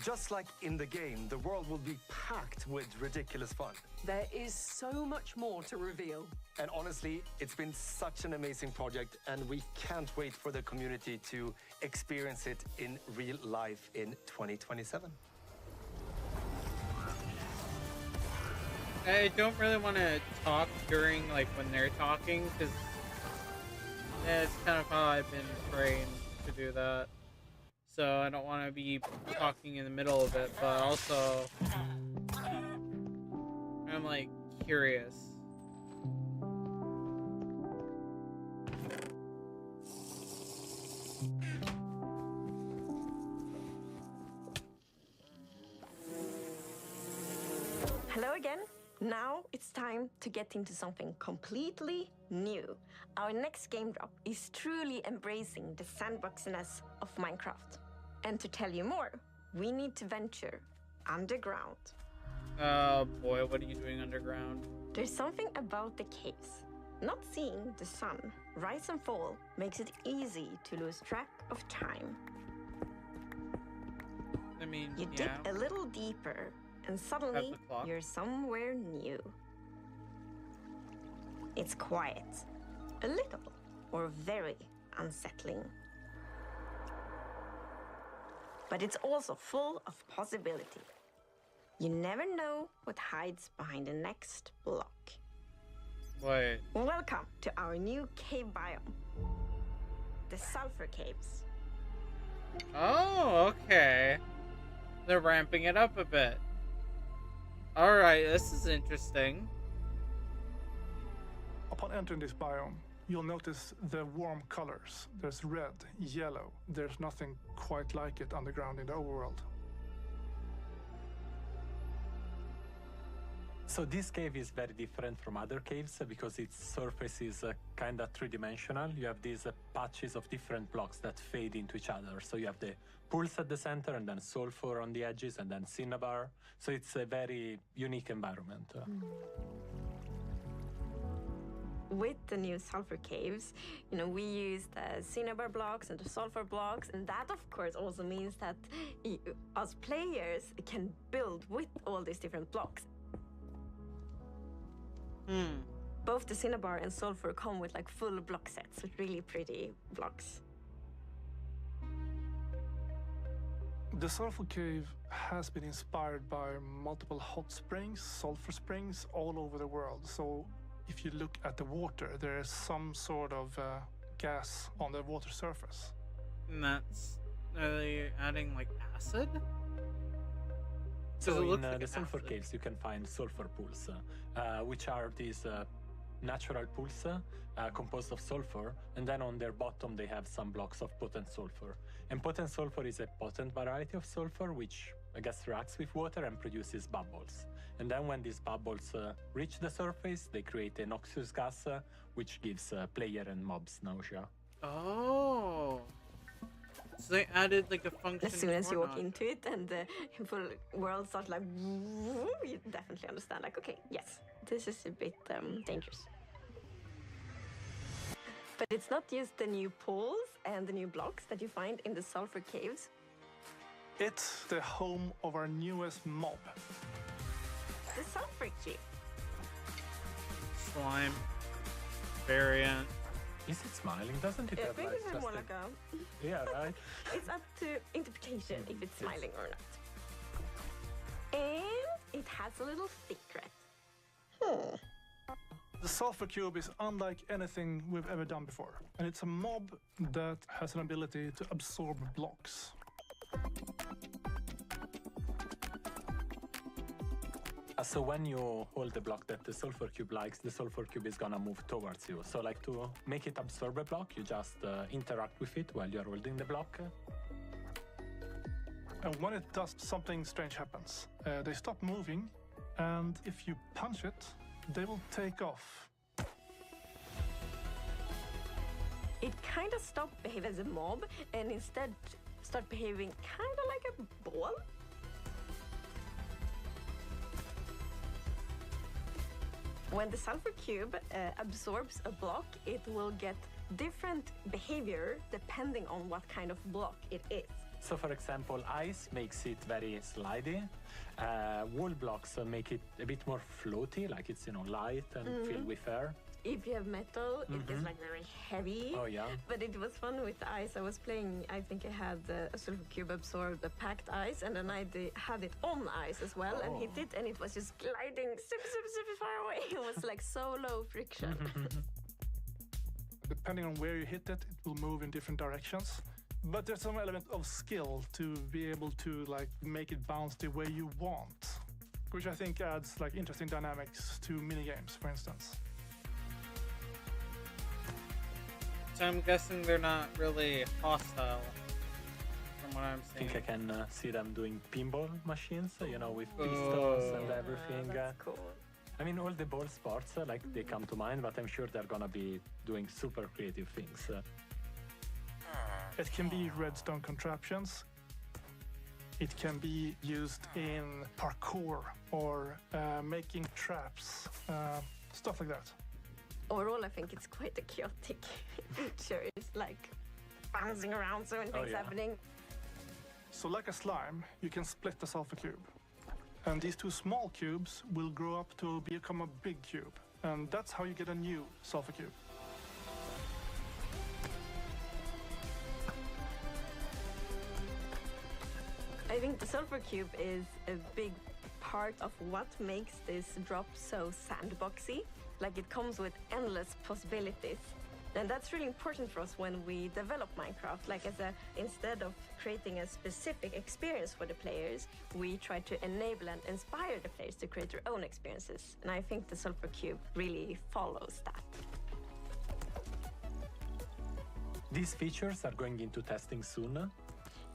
Just like in the game, the world will be packed with ridiculous fun. There is so much more to reveal. And honestly, it's been such an amazing project, and we can't wait for the community to experience it in real life in 2027. I don't really want to talk during, like, when they're talking, because it's kind of how I've been trained to do that. So I don't want to be talking in the middle of it, but also I'm like curious. Hello again. Now it's time to get into something completely new. Our next game drop is truly embracing the sandboxiness of Minecraft. And to tell you more, we need to venture underground. Oh boy, what are you doing underground? There's something about the caves. Not seeing the sun rise and fall makes it easy to lose track of time. I mean, You dig a little deeper, and suddenly you're somewhere new. It's quiet, a little, or very unsettling. But it's also full of possibility. You never know what hides behind the next block. Wait. Welcome to our new cave biome, the Sulfur Caves. Oh, okay. They're ramping it up a bit. Alright, this is interesting. Upon entering this biome, you'll notice the warm colors. There's red, yellow. There's nothing quite like it underground in the overworld. So this cave is very different from other caves because its surface is kind of three-dimensional. You have these patches of different blocks that fade into each other. So you have the pools at the center and then sulfur on the edges and then cinnabar. So it's a very unique environment. With the new sulfur caves, we use the cinnabar blocks and the sulfur blocks, and that of course also means that us players can build with all these different blocks. Both the cinnabar and sulfur come with like full block sets with really pretty blocks. The sulfur cave has been inspired by multiple hot springs, sulfur springs all over the world. So if you look at the water, there is some sort of gas on the water surface. And that's... Are they adding like acid? So in the sulfur caves, you can find sulfur pools, which are these natural pools composed of sulfur, and then on their bottom they have some blocks of potent sulfur. And potent sulfur is a potent variety of sulfur, which I guess reacts with water and produces bubbles. And then when these bubbles reach the surface, they create a noxious gas, which gives player and mobs nausea. Oh. So they added like a function. As soon as you walk into it and the full world starts like, you definitely understand, like, okay, yes, this is a bit dangerous. But it's not just the new pools and the new blocks that you find in the sulfur caves. It's the home of our newest mob. The sulfur cube. Slime. Variant. Is it smiling? Doesn't it I have think like it's just more a... like a... Yeah, right? It's up to interpretation if it's smiling or not. And it has a little secret. The sulfur cube is unlike anything we've ever done before. And it's a mob that has an ability to absorb blocks. So when you hold the block that the sulfur cube likes, the sulfur cube is gonna move towards you. So like to make it absorb a block, you just interact with it while you're holding the block. And when it does, something strange happens. They stop moving, and if you punch it, they will take off. It kind of stopped behaving as a mob and instead start behaving kind of like a ball. When the sulfur cube absorbs a block, it will get different behavior depending on what kind of block it is. So for example, ice makes it very slidey. Wool blocks make it a bit more floaty, like it's, light and filled with air. If you have metal, it gets like very heavy. Oh yeah. But it was fun with the ice. I was playing, I think I had a sulfur cube absorb the packed ice, and then I had it on ice as well and hit it, and it was just gliding super far away. It was like so low friction. Depending on where you hit it, it will move in different directions. But there's some element of skill to be able to make it bounce the way you want, which I think adds interesting dynamics to minigames, for instance. So I'm guessing they're not really hostile from from what I'm I seeing. think I can see them doing pinball machines, you know, with pistols and everything. That's cool. I mean, all the ball sports, like, they come to mind, but I'm sure they're gonna be doing super creative things. It can be redstone contraptions. It can be used in parkour or making traps, stuff like that. Overall, I think it's quite a chaotic feature. It's like bouncing around, so many things happening. So like a slime, you can split the sulfur cube. And these two small cubes will grow up to become a big cube. And that's how you get a new sulfur cube. I think the sulfur cube is a big part of what makes this drop so sandboxy. Like, it comes with endless possibilities. And that's really important for us when we develop Minecraft. Like, instead of creating a specific experience for the players, we try to enable and inspire the players to create their own experiences. And I think the sulfur cube really follows that. These features are going into testing soon.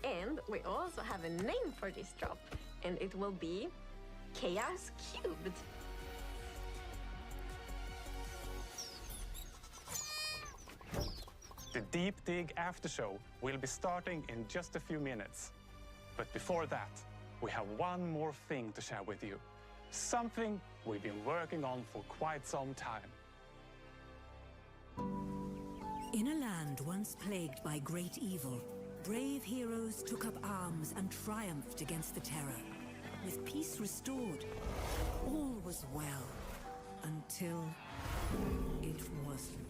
And we also have a name for this drop, and it will be Chaos Cubed. The Deep Dig After Show will be starting in just a few minutes. But before that, we have one more thing to share with you. Something we've been working on for quite some time. In a land once plagued by great evil, brave heroes took up arms and triumphed against the terror. With peace restored, all was well, until it wasn't.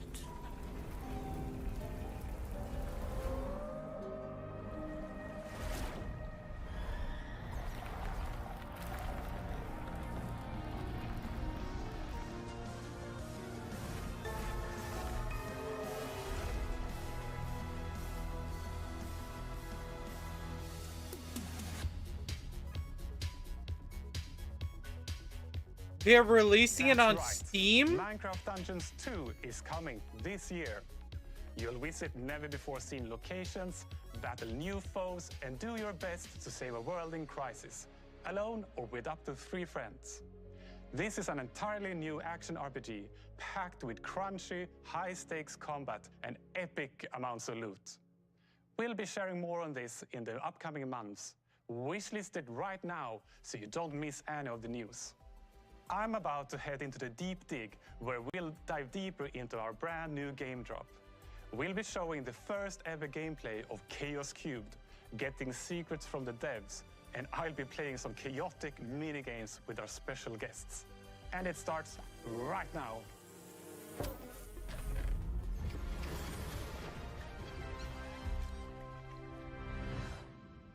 They're releasing it on That's right. Steam? Minecraft Dungeons 2 is coming this year. You'll visit never-before-seen locations, battle new foes, and do your best to save a world in crisis, alone or with up to 3 friends. This is an entirely new action RPG, packed with crunchy, high-stakes combat and epic amounts of loot. We'll be sharing more on this in the upcoming months. Wishlist it right now so you don't miss any of the news. I'm about to head into the Deep Dig, where we'll dive deeper into our brand new game drop. We'll be showing the first ever gameplay of Chaos Cubed, getting secrets from the devs, and I'll be playing some chaotic minigames with our special guests. And it starts right now.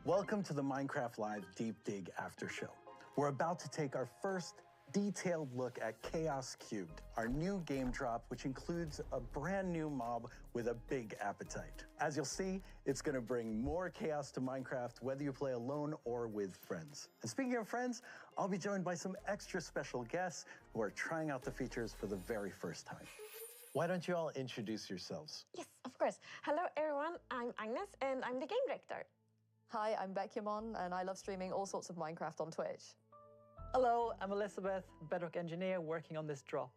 Welcome to the Minecraft Live Deep Dig After Show. We're about to take our first detailed look at Chaos Cubed, our new game drop, which includes a brand new mob with a big appetite. As you'll see, it's going to bring more chaos to Minecraft, whether you play alone or with friends. And speaking of friends, I'll be joined by some extra special guests who are trying out the features for the very first time. Why don't you all introduce yourselves? Yes, of course. Hello, everyone. I'm Agnes, and I'm the game director. Hi, I'm Beckymon, and I love streaming all sorts of Minecraft on Twitch. Hello, I'm Elizabeth, bedrock engineer working on this drop.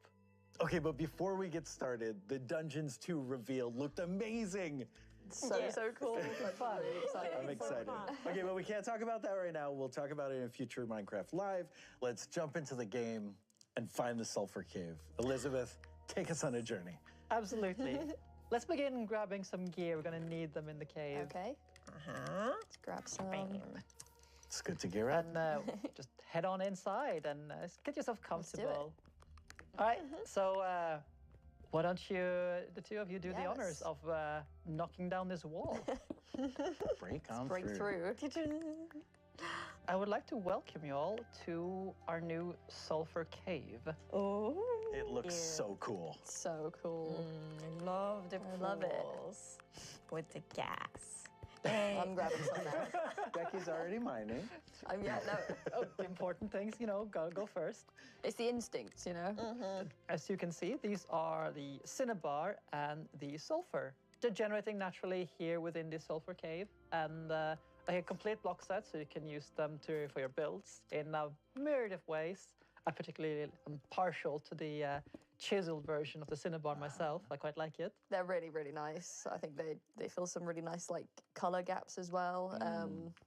Okay, but before we get started, the Dungeons 2 reveal looked amazing. So cool. Fun. Really exciting. I'm excited. Okay, but we can't talk about that right now. We'll talk about it in a future Minecraft Live. Let's jump into the game and find the Sulfur Cave. Elizabeth, take us on a journey. Absolutely. Let's begin grabbing some gear. We're going to need them in the cave. Okay. Let's grab some. It's good to gear up. And just head on inside and get yourself comfortable. All right, so why don't you, the two of you, do the honors of knocking down this wall? Break through. I would like to welcome you all to our new Sulfur Cave. Oh, it looks so cool. So cool. I love the pools. I love it. With the gas. I'm grabbing some now. Becky's already mining. The important things, you know, go first. It's the instincts, you know. As you can see, these are the cinnabar and the sulfur. they're generating naturally here within this sulfur cave, and they have complete block sets, so you can use them for your builds in a myriad of ways. I particularly am partial to the chiseled version of the Cinnabon myself. I quite like it. They're really, really nice. I think they fill some really nice like color gaps as well.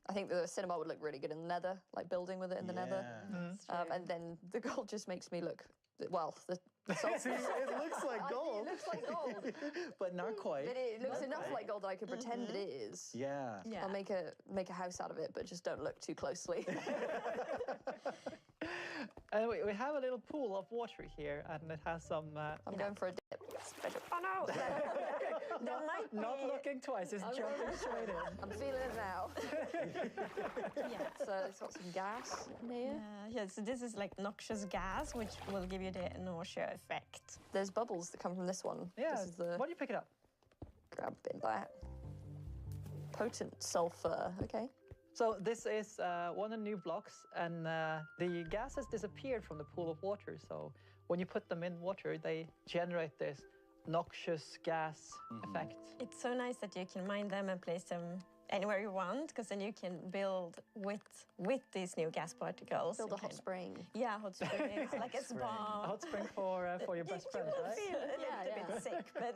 I think the Cinnabon would look really good in nether, like building with it in the nether. And then the gold just makes me look, well, the See, it looks like gold. It looks like gold. But not quite. But it looks enough like gold that I could pretend it is. Yeah. I'll make a house out of it, but just don't look too closely. And we have a little pool of water here, and it has some... I'm going for a dip. Oh no! There might be... Not looking twice, it's jumping straight in. I'm feeling it now. So it's got some gas in here. Yeah, so this is like noxious gas, which will give you the nausea effect. There's bubbles that come from this one. Yeah, This is the... why don't you pick it up? Grab a bit of that. Potent sulfur, okay. So this is one of the new blocks, and the gas has disappeared from the pool of water. So when you put them in water, they generate this noxious gas effect. It's so nice that you can mine them and place them anywhere you want, because then you can build with these new gas particles. Build a hot spring. Yeah, hot springs, like a spa. A hot spring for your best friend, right? You will feel a bit sick, but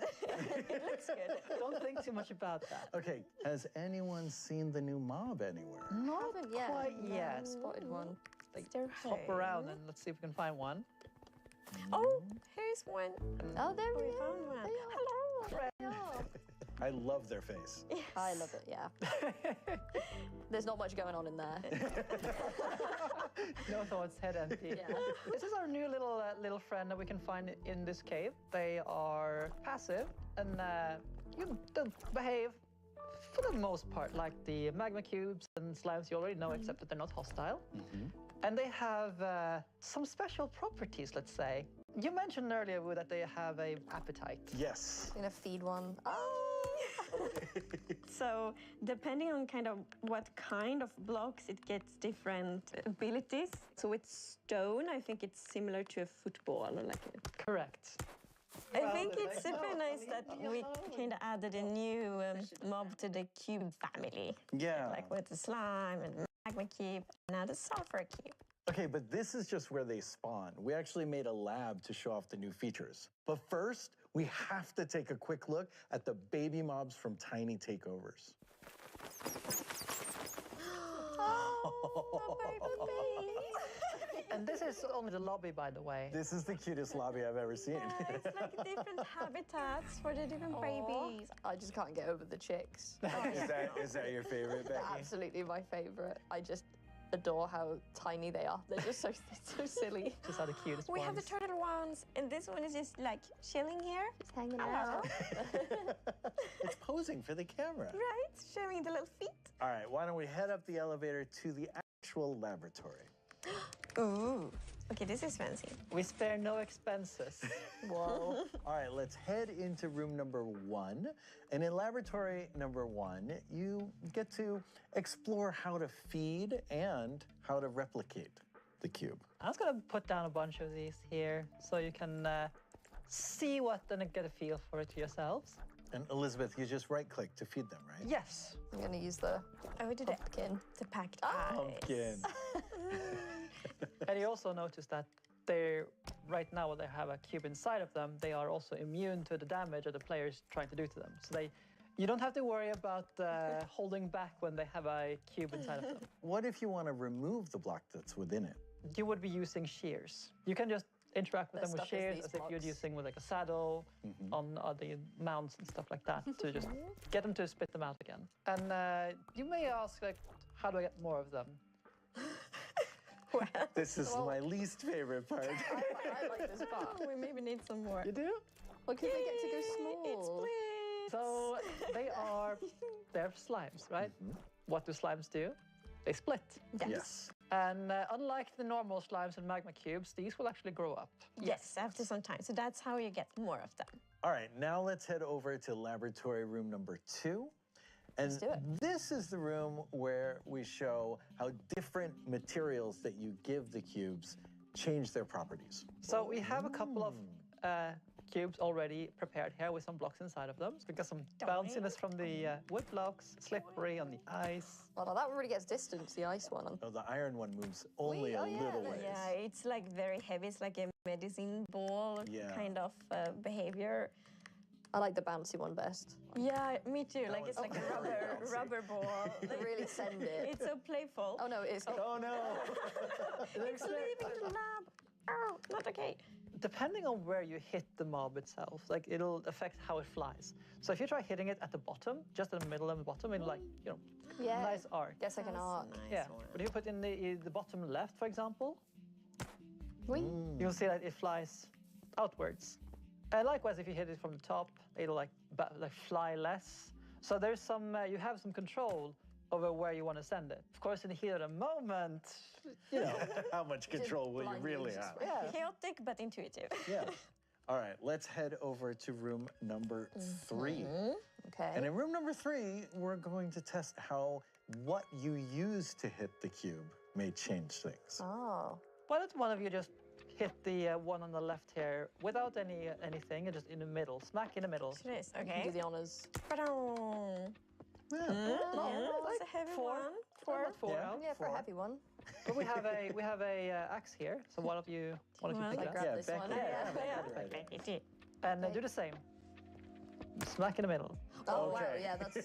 it looks good. Don't think too much about that. Okay, has anyone seen the new mob anywhere? Not quite yet. Spotted one. Like, hop around and let's see if we can find one. Oh, here's one. Oh, there we found one. Hello, friend. I love their face. Yes. I love it, yeah. There's not much going on in there. No thoughts, head empty. Yeah. This is our new little friend that we can find in this cave. They are passive and don't behave, for the most part, like the magma cubes and slimes you already know, except that they're not hostile. And they have some special properties, let's say. You mentioned earlier, Wu, that they have an appetite. Yes. I'm gonna feed one. So depending on kind of what kind of blocks, it gets different abilities. So with stone, I think it's similar to a football, or like a... Correct. I think it's super nice that we kind of added a new mob to the cube family. Yeah. Like with the slime and magma cube, and now the sulfur cube. Okay, but this is just where they spawn. We actually made a lab to show off the new features. But first, we have to take a quick look at the baby mobs from Tiny Takeovers. Oh, baby. And this is only the lobby, by the way. This is the cutest lobby I've ever seen. Yeah, it's like different habitats for the different babies. I just can't get over the chicks. Is that your favorite, Becky? Absolutely my favorite. I just adore how tiny they are. They're just so silly. Just are the cutest We ones. have the turtle ones, and this one is just like chilling here. Just hanging Hello. out. It's posing for the camera. Right, showing the little feet. All right, why don't we head up the elevator to the actual laboratory? Ooh, okay, this is fancy. We spare no expenses. Whoa. All right, let's head into room number 1. And in laboratory number 1, you get to explore how to feed and how to replicate the cube. I was going to put down a bunch of these here so you can see what and get a feel for it yourselves. And Elizabeth, you just right-click to feed them, right? Yes. I'm going to use the pumpkin. The packed Pumpkin. And you also notice that they're, right now, when they have a cube inside of them, they are also immune to the damage that the player's trying to do to them. So you don't have to worry about holding back when they have a cube inside of them. What if you want to remove the block that's within it? You would be using shears. You can just interact with The them with stuff is shears these as if you're blocks. using with like a saddle on the mounts and stuff like that to just get them to spit them out again. And you may ask, like, how do I get more of them? This is my least favorite part. I like this part. We maybe need some more. You do? Well, because they get to go small. So they're slimes, right? What do slimes do? They split. Yes. And unlike the normal slimes and magma cubes, these will actually grow up. Yes, after some time. So that's how you get more of them. All right, now let's head over to laboratory room number 2. And Let's do it. this is the room where we show how different materials that you give the cubes change their properties. So we have a couple of cubes already prepared here with some blocks inside of them. So we got some bounciness from the wood blocks, slippery on the ice. Oh, no, that one really gets distance, the ice one. Oh, the iron one moves only a little ways. Yeah, it's like very heavy. It's like a medicine ball kind of behavior. I like the bouncy one best. Yeah, me too. Like it's like a rubber ball. Like, really send it. It's so playful. Oh no, it's. Oh no! It's leaving the lab. Oh, not okay. Depending on where you hit the mob itself, like it'll affect how it flies. So if you try hitting it at the bottom, just in the middle and the bottom, it'll like, you know, nice arc. Gets like an arc. Nice Yeah, one. but if you put in the bottom left, for example, Whee. you'll see that it flies outwards. And likewise, if you hit it from the top, it'll like fly less. So there's some, you have some control over where you want to send it. Of course, in the heat of the moment, you know. How much control will you really have? Yeah. Chaotic but intuitive. Yeah. All right, let's head over to room number 3. Okay. And in room number 3, we're going to test how what you use to hit the cube may change things. Oh. Why don't one of you just hit the one on the left here without anything, and just in the middle, smack in the middle. It is, okay. Do the honors. Yeah. That's a heavy one. Four. Yeah, for a heavy one. But we have a axe here, so one of you pick it up. Grab this one. Yeah. And do the same. Smack in the middle. Oh wow, Okay. yeah, that's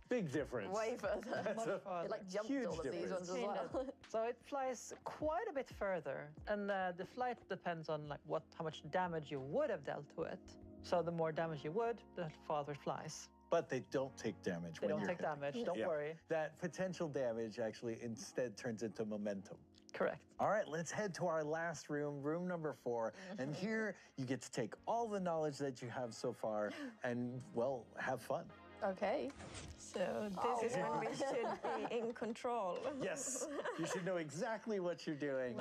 Big difference. way further. That's a It like jumped huge all of these difference. ones as well. So it flies quite a bit further, and the flight depends on like how much damage you would have dealt to it. So the more damage you would, the farther it flies. But they don't take damage They when don't you're take hitting. damage, don't worry. That potential damage actually instead turns into momentum. Correct. All right, let's head to our last room, room number 4. And here you get to take all the knowledge that you have so far and, well, have fun. Okay. So this is when we should be in control. Yes, you should know exactly what you're doing.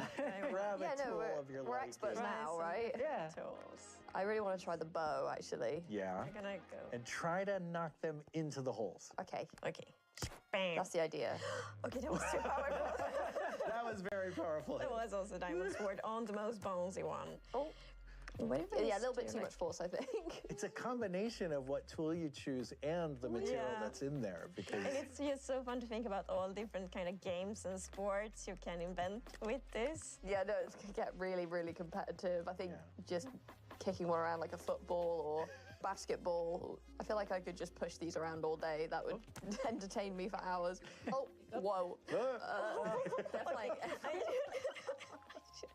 Grab a tool of your we're liking. experts now, right? Yeah. I really want to try the bow, actually. Yeah. We're gonna go. And try to knock them into the holes. Okay. Okay. Bam. That's the idea. Okay, that was too powerful. That was very powerful. That was also Diamond Sword on the most bouncy one. Oh. Yeah, a little bit too much force, I think. It's a combination of what tool you choose and the material that's in there. Because And it's just so fun to think about all different kind of games and sports you can invent with this. Yeah, no, it's going to get really, really competitive. I think just kicking one around like a football or basketball, I feel like I could just push these around all day. That would entertain me for hours. Oh, whoa. Definitely.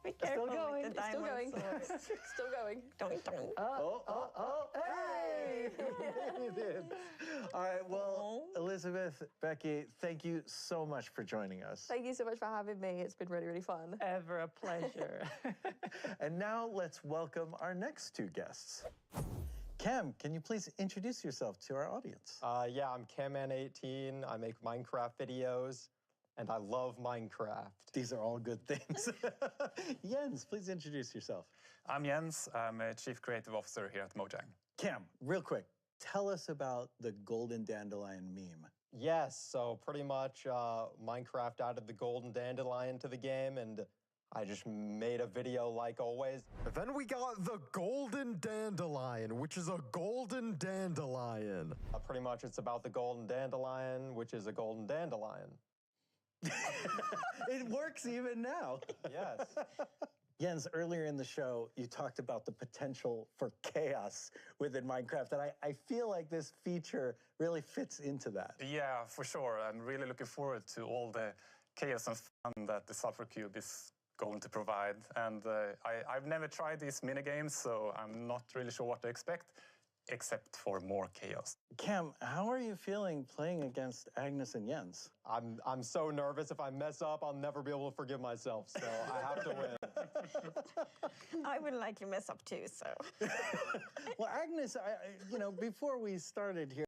Be careful with the It's still diamond going. sword. Still going. Don't. Hey! You did. All right, well, Elizabeth, Becky, thank you so much for joining us. Thank you so much for having me. It's been really, really fun. Ever a pleasure. And now let's welcome our next 2 guests. Cam, can you please introduce yourself to our audience? Yeah, I'm Camman18. I make Minecraft videos, and I love Minecraft. These are all good things. Jens, please introduce yourself. I'm Jens. I'm a Chief Creative Officer here at Mojang. Cam, real quick, tell us about the golden dandelion meme. Yes, so pretty much Minecraft added the golden dandelion to the game, and I just made a video like always. Then we got the golden dandelion, which is a golden dandelion. Pretty much it's about the golden dandelion, which is a golden dandelion. It works even now. Yes. Jens, earlier in the show, you talked about the potential for chaos within Minecraft, and I feel like this feature really fits into that. Yeah, for sure. I'm really looking forward to all the chaos and fun that the Sulfur Cube is going to provide. And I've never tried these minigames, so I'm not really sure what to expect, except for more chaos. Cam, how are you feeling playing against Agnes and Jens? I'm so nervous. If I mess up, I'll never be able to forgive myself, so I have to win. I would likely mess up too, so. Well, Agnes, before we started here,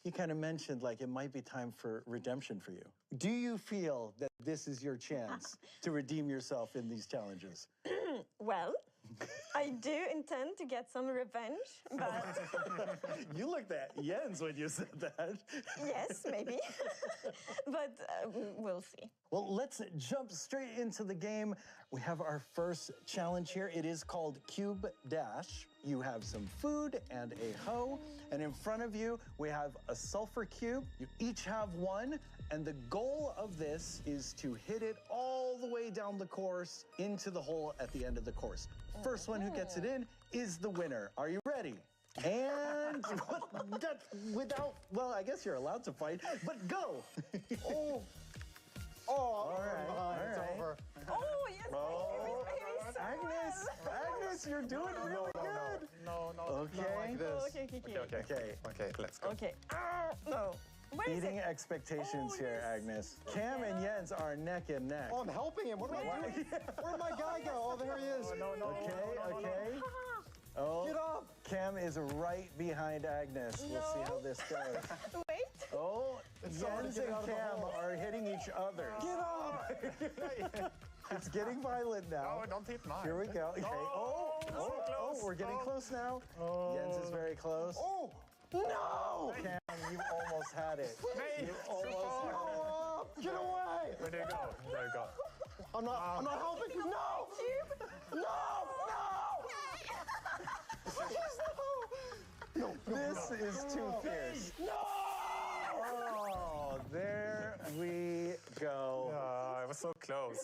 you kind of mentioned like it might be time for redemption for you. Do you feel that this is your chance to redeem yourself in these challenges? Well, I do intend to get some revenge, but... You looked at Jens when you said that. Yes, maybe. But we'll see. Well, let's jump straight into the game. we have our first challenge here. It is called Cube Dash. You have some food and a hoe, and in front of you, we have a sulfur cube. You each have one, and the goal of this is to hit it all the way down the course into the hole at the end of the course. First one who gets it in is the winner. Are you ready? And well, I guess you're allowed to fight, but go. All right. It's over. Oh, yes, so Agnes, you're doing really good. No, Okay. not like this. Okay, let's go. Okay. No. Where is Beating it? expectations here, Agnes. Cam and Jens are neck and neck. Oh, I'm helping him. What am I doing? Where'd my guy go? Oh, there he is. Okay. Oh, get up. Cam is right behind Agnes. We'll see how this goes. Wait. Oh, It's hard to Jens get and out of the Cam hole. are hitting each other. Get up. It's getting violent now. No, don't hit mine. Here we go. Okay. Oh, we're getting close now. Jens is very close. Oh, no. Cam, you almost had it. You almost had it. Get away. Where do you go? There you go. I'm not helping you. No. No. This is too fierce. No. Oh, there we go. It was so close.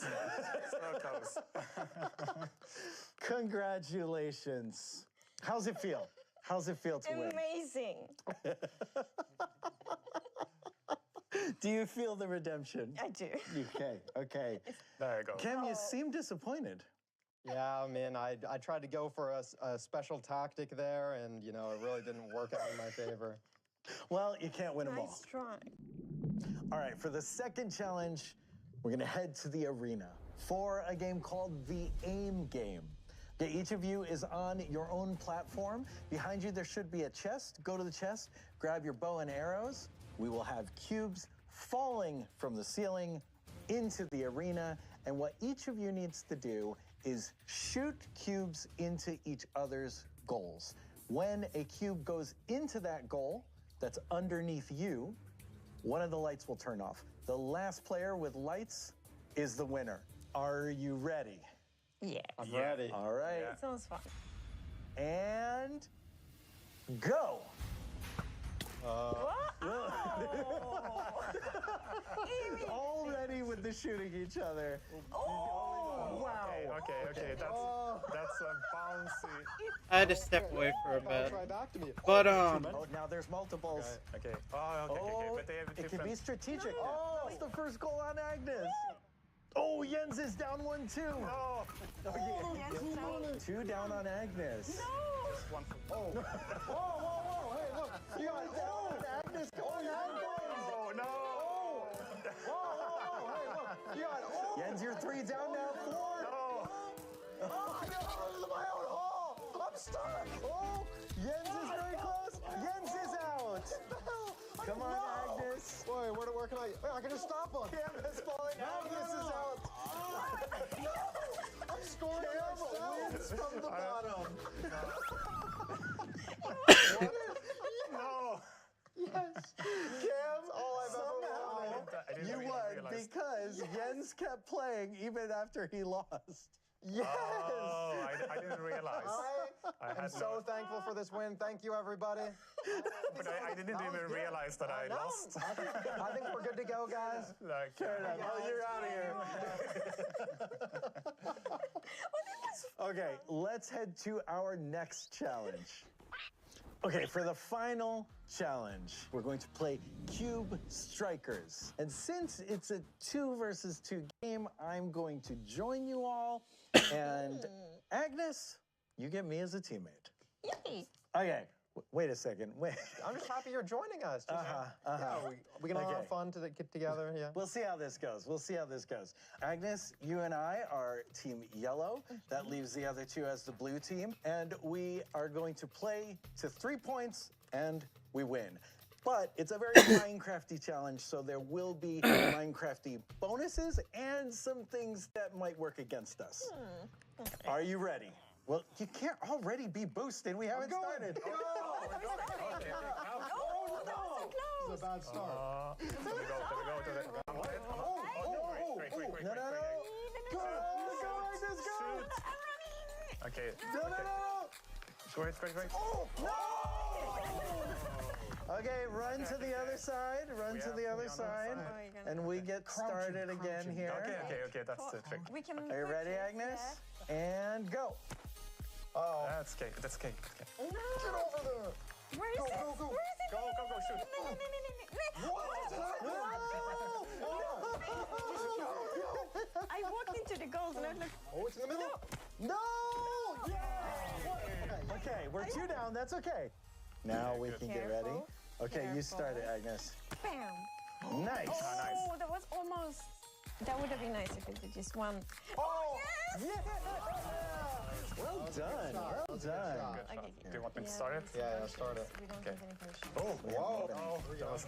So close. Congratulations. How's it feel? How's it feel to win? Amazing. Do you feel the redemption? I do. Okay. There you go. Cam, you seem disappointed. Yeah, man, I tried to go for a special tactic there, and, you know, it really didn't work out in my favor. Well, you can't win them all. Nice try. All right, for the second challenge, we're going to head to the arena for a game called the Aim Game. Okay, each of you is on your own platform. Behind you, there should be a chest. Go to the chest, grab your bow and arrows. We will have cubes falling from the ceiling into the arena, and what each of you needs to do is shoot cubes into each other's goals. When a cube goes into that goal that's underneath you, one of the lights will turn off. The last player with lights is the winner. Are you ready? Yeah. I'm ready. All right. It sounds fun. And go. Already with the shooting each other. Oh, wow. Okay. That's a bouncy. I had to step away for a bit. Try back to me. But Oh, now there's multiples. Okay. Okay. But they have It can different. be strategic. Oh, that's the first goal on Agnes. Oh, Jens is down 1-2. Oh. Two down on Agnes. One. Whoa. Hey, look. You got Agnes going on. Oh no. Whoa. Hey, look. You got Jens, you're 3 down now. 4. No. Oh, I got into my own hole. I'm stuck. Oh, Jens is very close. Jens is out. Come on, Agnes. Wait, where can I can just stop him. Cam is falling. Agnes is out. I'm scoring Cam wins from the bottom. No. Yes. Cam, all I've ever somehow I didn't you really won realize. because Jens kept playing even after he lost. Yes. Oh, I didn't realize. I'm so thankful for this win. Thank you, everybody. But I didn't even realize that I lost. I think we're good to go, guys. Like, Fair enough. Oh, you're out of here. Okay, let's head to our next challenge. Okay, for the final challenge, we're going to play Cube Strikers. And since it's a 2 versus 2 game, I'm going to join you all. And Agnes, you get me as a teammate. Yay. Okay, wait a second. Wait. I'm just happy you're joining us. Just, Yeah, we can all Okay. have fun to get together. Yeah. We'll see how this goes. Agnes, you and I are team yellow. That leaves the other 2 as the blue team. And we are going to play to 3 points and we win. But it's a very Minecrafty challenge, so there will be Minecrafty bonuses and some things that might work against us. Okay. Are you ready? Well, you can't already be boosted. We haven't started. This is a bad start. there we go to the No. Go, Okay. No, no, no, Wait. Oh, no! Okay, run to the other side. Run to the other side. And we get started again here. Okay, that's the trick. We can. Are you ready, Agnes? And go. Oh. That's okay. No. Get over there. Where is it? Go. Where is it? Go, shoot. I walked into the goals and I was like, oh, it's in the middle. No! Yeah! Okay, we're 2 down. That's okay. Now we can get ready. Okay, you start it, Agnes. Bam! Nice. Oh, that was almost. That would have been nice if it did just one. Oh! Yes! Well done. Well done. Do you want me to start it? Yeah, start it. We don't Okay. have any pressure. Oh, wow.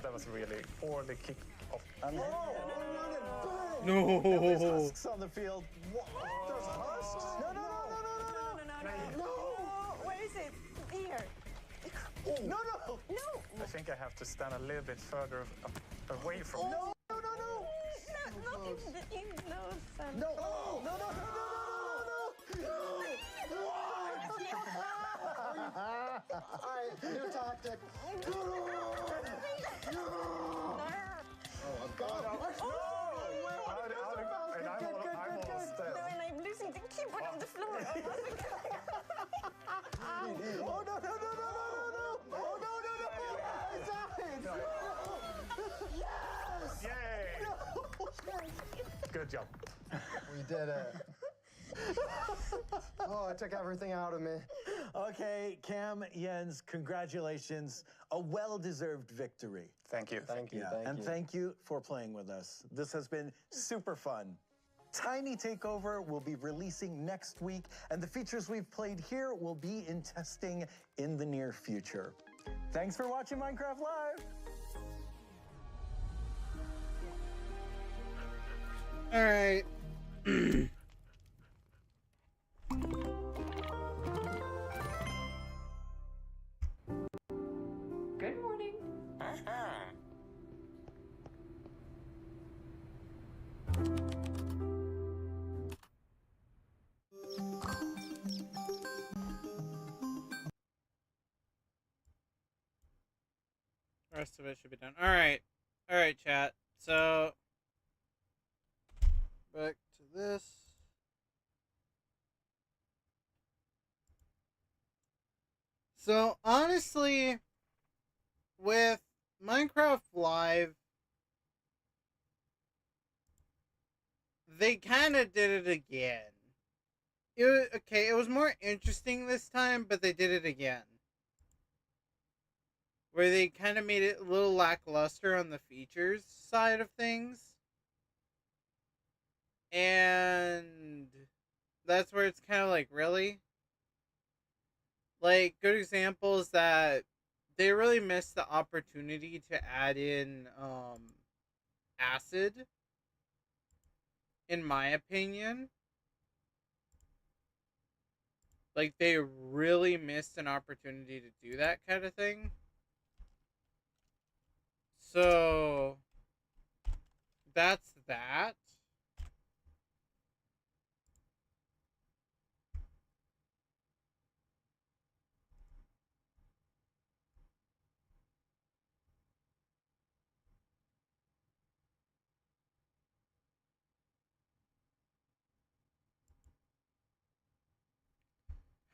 That was really poorly kicked off. No! There's husks on the field. What? There's husks? No. Where is it? Here. No. I think I have to stand a little bit further away from it. No. In those. No. Alright, new tactic. Oh, God. And I'm almost dead. No, and I'm losing the keyboard on the floor. Oh, no. Oh, no. I died. Yay! Good job. We did it. Oh, it took everything out of me. Okay, Cam, Jens, congratulations. A well-deserved victory. Thank you. Thank you. Thank you for playing with us. This has been super fun. Tiny Takeover will be releasing next week, and the features we've played here will be in testing in the near future. Thanks for watching Minecraft Live. All right. Good morning. The rest of it should be done. All right, chat. So back to this. So honestly, with Minecraft Live, they kind of did it again. It was more interesting this time, but they did it again. Where they kind of made it a little lackluster on the features side of things. And that's where it's kind of like, really? Like, good example is that they really missed the opportunity to add in acid, in my opinion. Like, they really missed an opportunity to do that kind of thing. So that's that.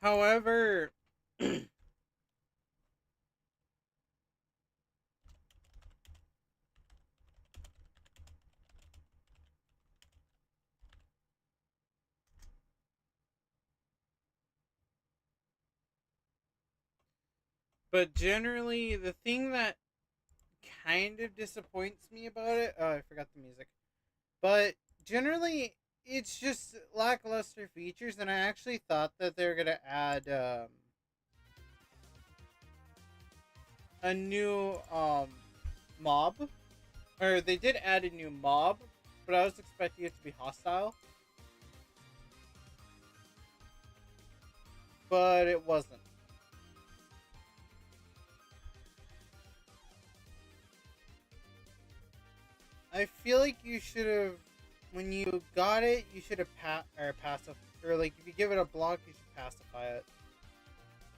However, but generally, the thing that kind of disappoints me about it, oh, I forgot the music, but generally, it's just lackluster features, and I actually thought that they were going to add a new mob, or they did add a new mob, but I was expecting it to be hostile, but it wasn't. I feel like you should have, when you got it, you should have or like if you give it a block, you should pacify it.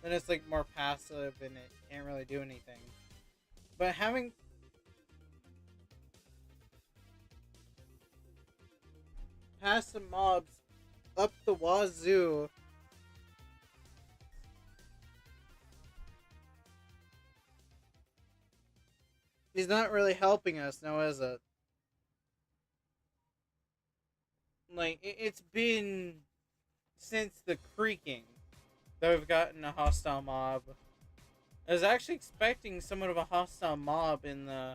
Then it's like more passive and it can't really do anything. But having passive mobs up the wazoo is not really helping us now, is it? Like, it's been since the creaking that we've gotten a hostile mob. I was actually expecting somewhat of a hostile mob in the,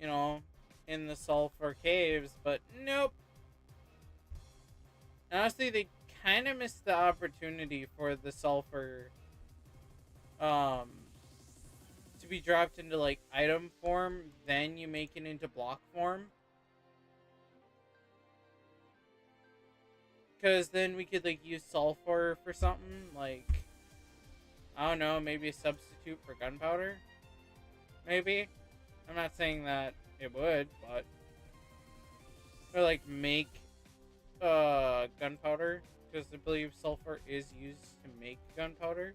you know, in the sulfur caves, but nope. Honestly, they kind of missed the opportunity for the sulfur, to be dropped into, like, item form, then you make it into block form. Because then we could, like, use sulfur for something, like, I don't know, maybe a substitute for gunpowder? Maybe? I'm not saying that it would, but... Or, like, make, gunpowder, because I believe sulfur is used to make gunpowder.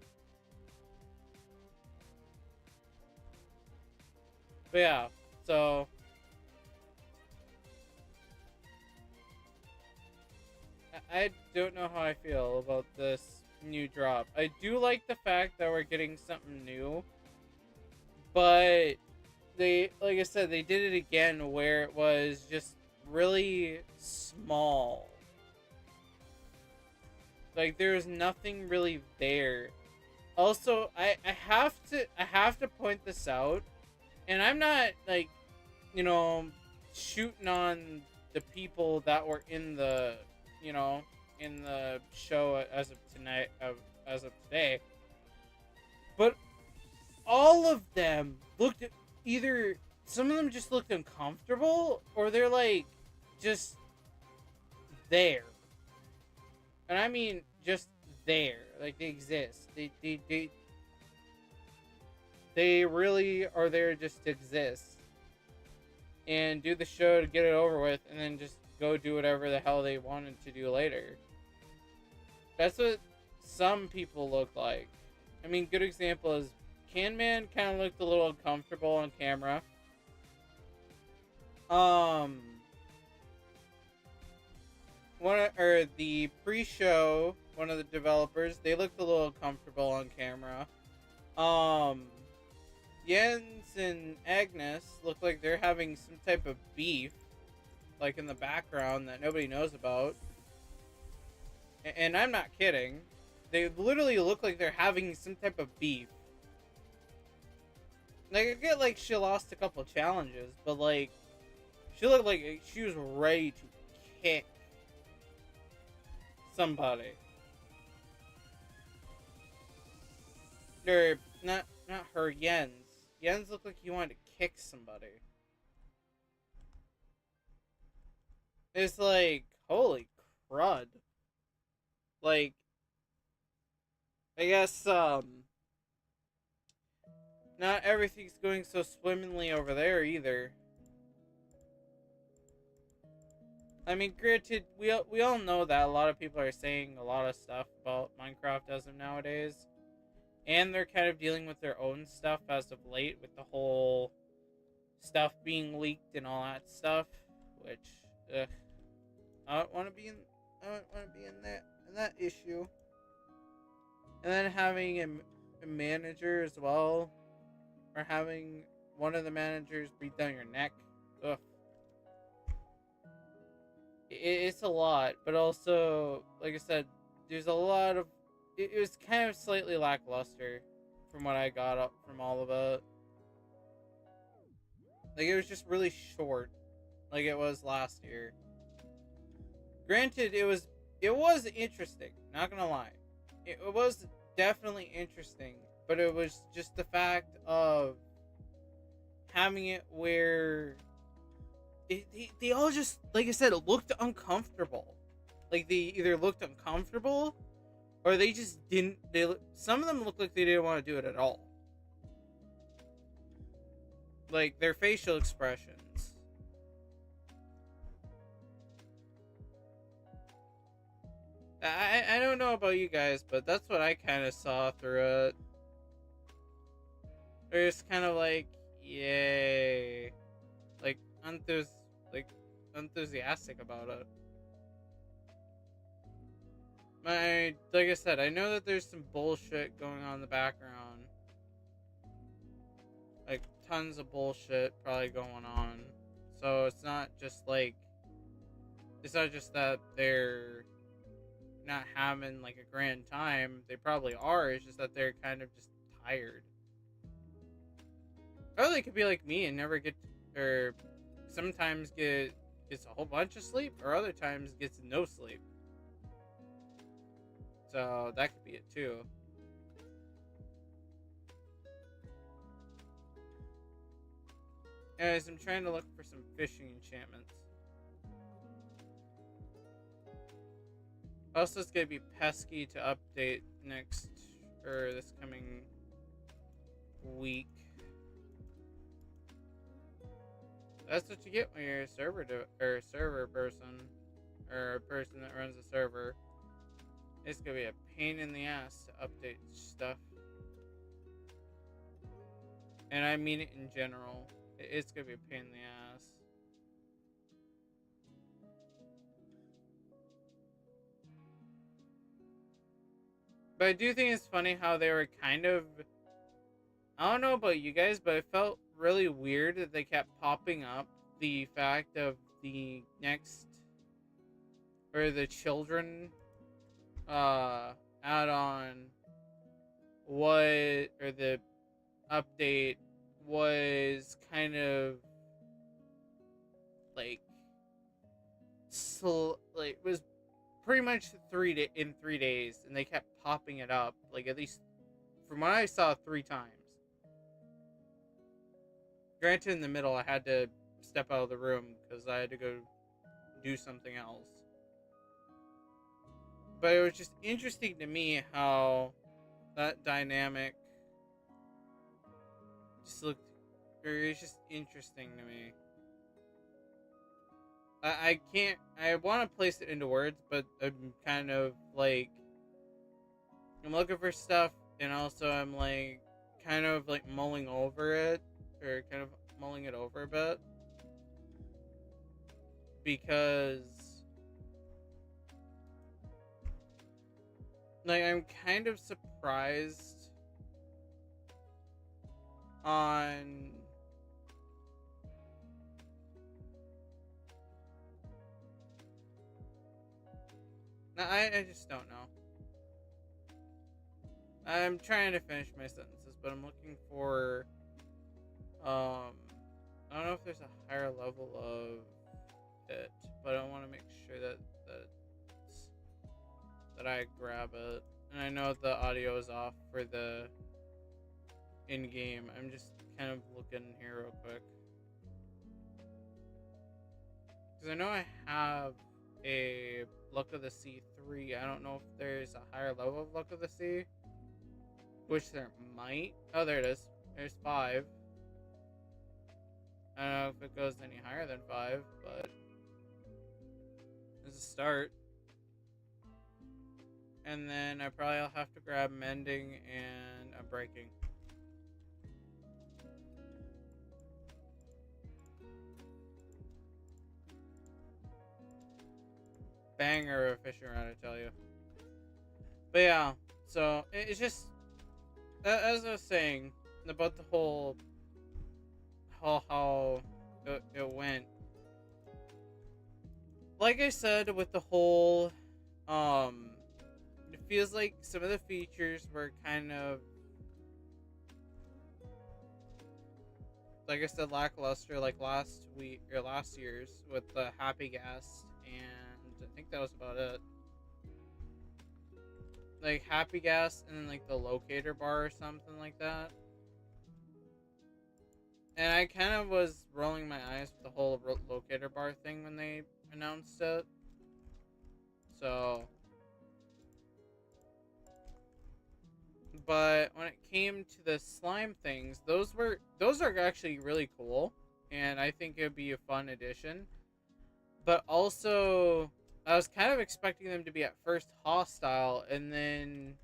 But yeah, so... I don't know how I feel about this new drop. I do like the fact that we're getting something new, but they, like I said, they did it again where it was just really small. Like, there's nothing really there. Also, I have to point this out, and I'm not, like, you know, shooting on the people that were in the, you know, in the show as of tonight, as of today. But all of them looked either, some of them just looked uncomfortable, or they're like just there. And I mean just there, like they exist. They really are there just to exist and do the show to get it over with, and then just go do whatever the hell they wanted to do later. That's what some people look like. I mean, good example is Can-Man kind of looked a little uncomfortable on camera. The pre-show, one of the developers, they looked a little uncomfortable on camera. Jens and Agnes look like they're having some type of beef, like in the background that nobody knows about. And I'm not kidding. They literally look like they're having some type of beef. Like, I get like she lost a couple challenges, but like she looked like she was ready to kick somebody. Or not her, Jens. Jens looked like he wanted to kick somebody. It's like, holy crud. Like, I guess, not everything's going so swimmingly over there either. I mean, granted, we all know that a lot of people are saying a lot of stuff about Minecraft as of nowadays. And they're kind of dealing with their own stuff as of late, with the whole stuff being leaked and all that stuff, which, I don't want to be in that issue. And then having a manager as well, or having one of the managers breathe down your neck. Ugh. It's a lot, but also, like I said, there's a lot of... It was kind of slightly lackluster from what I got up from all of it. Like, it was just really short, like it was last year. Granted, it was interesting, not gonna lie. It was definitely interesting, but it was just the fact of having it where they all just, like I said, looked uncomfortable. Like, they either looked uncomfortable, or they just didn't. Some of them looked like they didn't want to do it at all. Like, their facial expressions. I don't know about you guys, but that's what I kind of saw through it. They're just kind of like, yay, like enthusiastic about it. Like I said, I know that there's some bullshit going on in the background, like tons of bullshit probably going on. So it's not just that they're not having like a grand time. They probably are. It's just that they're kind of just tired. Or they could be like me and never get, or sometimes gets a whole bunch of sleep, or other times gets no sleep. So that could be it too. Anyways, I'm trying to look for some fishing enchantments. Also, it's gonna be pesky to update next, or this coming week. That's what you get when you're a server person, or a person that runs a server. It's gonna be a pain in the ass to update stuff. And I mean it in general. It's gonna be a pain in the ass. But I do think it's funny how they were kind of... I don't know about you guys, but it felt really weird that they kept popping up the fact of the next... or the children add-on or the update was kind of like was pretty much in 3 days, and they kept popping it up, like at least from what I saw 3 times. Granted, in the middle I had to step out of the room because I had to go do something else. But it was just interesting to me how that dynamic just looked, or it's just interesting to me. I want to place it into words, but I'm kind of like, I'm looking for stuff, and also I'm like, kind of like mulling over it, or kind of mulling it over a bit. Because like, I'm kind of surprised on I just don't know. I'm trying to finish my sentences, but I'm looking for I don't know if there's a higher level of it, but I want to make sure that I grab it. And I know the audio is off for the in-game. I'm just kind of looking here real quick, because I know I have a Luck of the Sea 3. I don't know if there's a higher level of Luck of the Sea, which there might. Oh, there it is. There's 5. I don't know if it goes any higher than 5, but it's a start. And then I probably will have to grab Mending and a Breaking. Banger of a fishing rod, I tell you. But yeah, so it's just, as I was saying about the whole how it went. Like I said, with the whole it feels like some of the features were kind of, like I said, lackluster, like last year's with the Happy Gas, and I think that was about it. Like Happy Gas and then like the locator bar or something like that. And I kind of was rolling my eyes with the whole locator bar thing when they announced it. So, but when it came to the slime things, those are actually really cool, and I think it'd be a fun addition. But also, I was kind of expecting them to be at first hostile, and then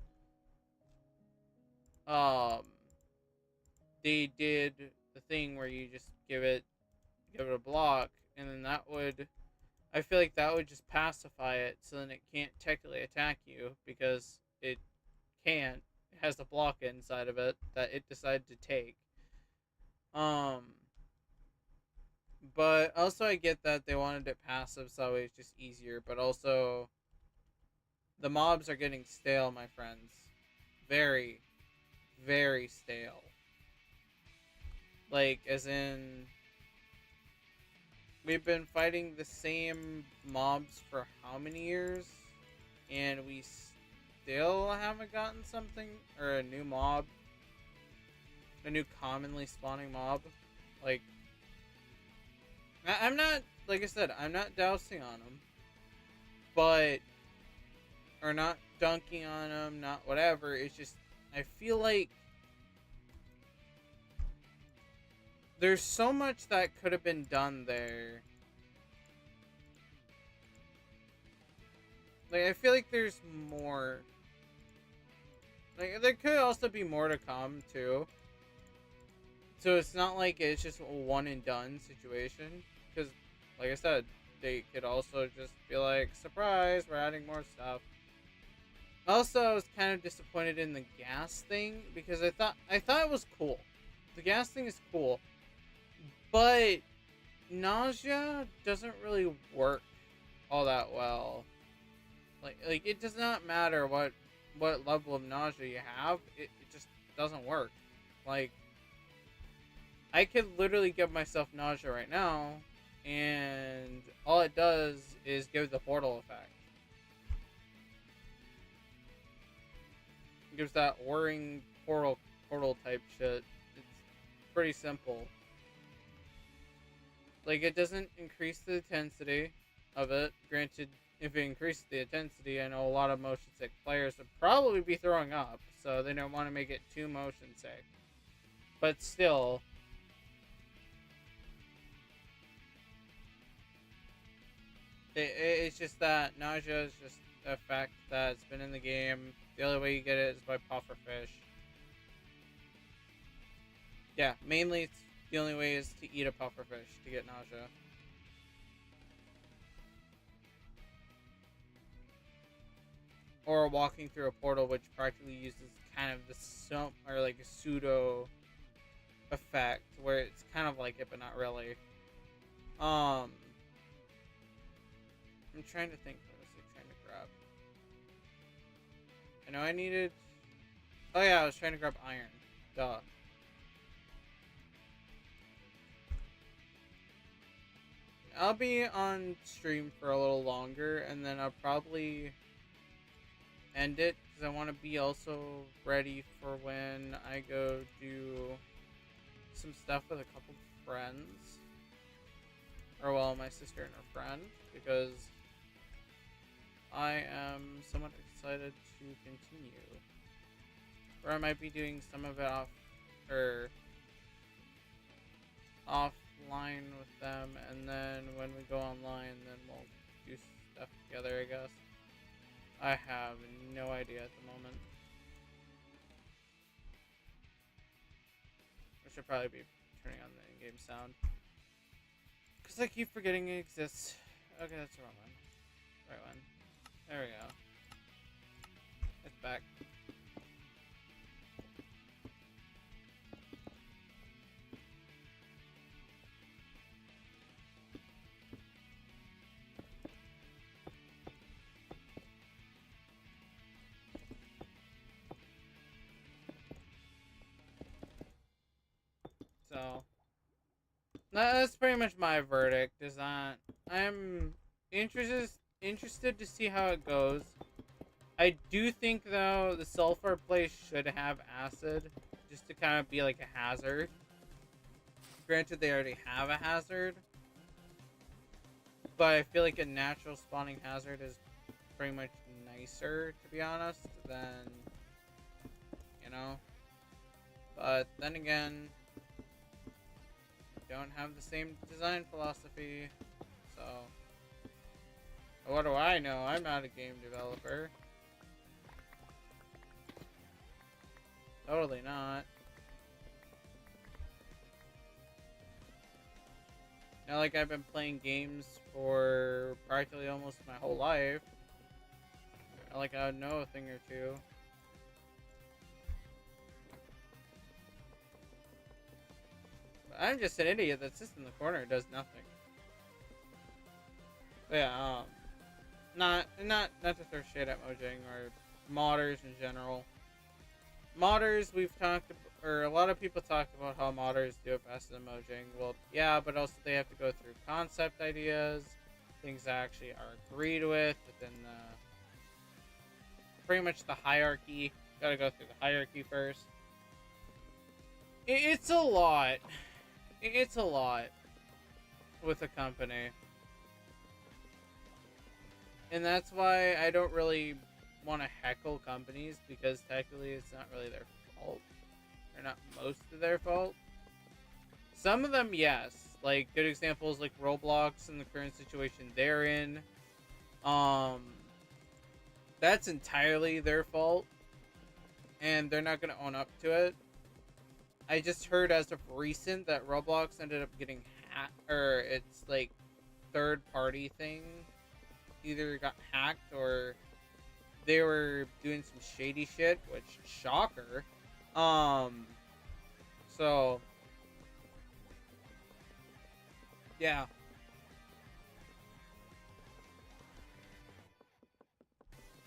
they did the thing where you just give it a block, and then that would, I feel like that would just pacify it, so then it can't technically attack you because it can't. It has a block inside of it that it decided to take. But also I get that they wanted it passive, so it's just easier. But also, the mobs are getting stale, my friends. Very, very stale. Like, as in, we've been fighting the same mobs for how many years? And we still haven't gotten something, or a new mob. A new commonly spawning mob. Like, I'm not, like I said, I'm not dousing on them. But, or not dunking on them, not whatever. It's just, I feel like there's so much that could have been done there. Like, I feel like there's more. Like, there could also be more to come, too. So it's not like it's just a one and done situation. Because, like I said, they could also just be like, surprise, we're adding more stuff. Also, I was kind of disappointed in the gas thing, because I thought it was cool. The gas thing is cool. But nausea doesn't really work all that well. Like it does not matter what level of nausea you have, it just doesn't work. Like, I could literally give myself nausea right now, and all it does is give the portal effect. It gives that whirring portal type shit. It's pretty simple. Like, it doesn't increase the intensity of it. Granted, if it increases the intensity, I know a lot of motion sick players would probably be throwing up, so they don't want to make it too motion sick. But still, it's just that nausea is just a fact that's been in the game. The only way you get it is by pufferfish. Yeah, mainly it's the only way is to eat a pufferfish to get nausea. Or walking through a portal, which practically uses kind of the or like a pseudo effect, where it's kind of like it, but not really. I'm trying to think what was I trying to grab. I know I needed. Oh yeah, I was trying to grab iron. Duh. I'll be on stream for a little longer, and then I'll probably end it, because I want to be also ready for when I go do some stuff with a couple of friends. Or, well, my sister and her friend, because I am somewhat excited to continue. Or I might be doing some of it offline with them, and then when we go online, then we'll do stuff together, I guess. I have no idea at the moment. I should probably be turning on the in-game sound, because I keep forgetting it exists. Okay, that's the wrong one. Right one. There we go. It's back. So, that's pretty much my verdict. Is that I'm interested to see how it goes. I do think, though, the sulfur place should have acid, just to kind of be like a hazard. Granted, they already have a hazard, but I feel like a natural spawning hazard is pretty much nicer, to be honest, than, you know. But then again, don't have the same design philosophy, so What do I know? I'm not a game developer. Totally not. Not like I've been playing games for practically almost my whole life. Not like I would know a thing or two. But I'm just an idiot that sits in the corner and does nothing. But yeah, not to throw shade at Mojang or modders in general. Modders, we've talked, or a lot of people talked about how modders do it faster than Mojang. Well, yeah, but also they have to go through concept ideas, things that actually are agreed with within the, pretty much the hierarchy. Gotta go through the hierarchy first. It's a lot. It's a lot with a company. And that's why I don't really want to heckle companies, because technically it's not really their fault. They're not most of their fault. Some of them, yes. Like, good examples like Roblox and the current situation they're in. That's entirely their fault. And they're not going to own up to it. I just heard as of recent that Roblox ended up getting hacked, or it's like third-party thing either got hacked or they were doing some shady shit, which, shocker. So yeah.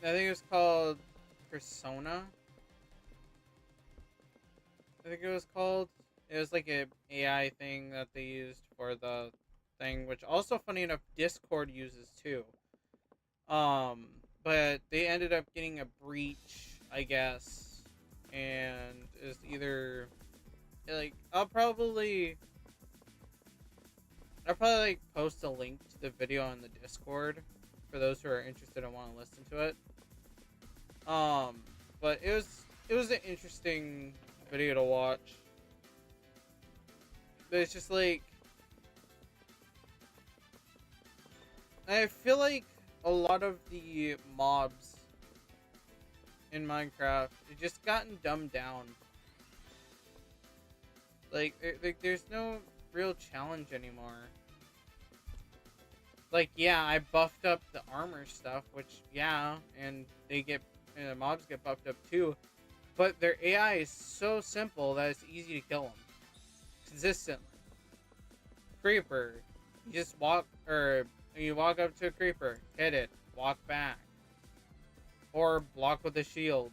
I think it was called Persona. I think it was called. It was like a AI thing that they used for the thing, which also, funny enough, Discord uses too. But they ended up getting a breach, I guess, and it's either like I'll probably like post a link to the video on the Discord for those who are interested and want to listen to it. But it was an interesting video to watch. But it's just like, I feel like a lot of the mobs in Minecraft have just gotten dumbed down. Like, there's no real challenge anymore. Like, yeah, I buffed up the armor stuff, which, yeah, and the mobs get buffed up too. But their AI is so simple that it's easy to kill them. Consistently. Creeper. You just walk, or you walk up to a creeper, hit it, walk back. Or block with a shield.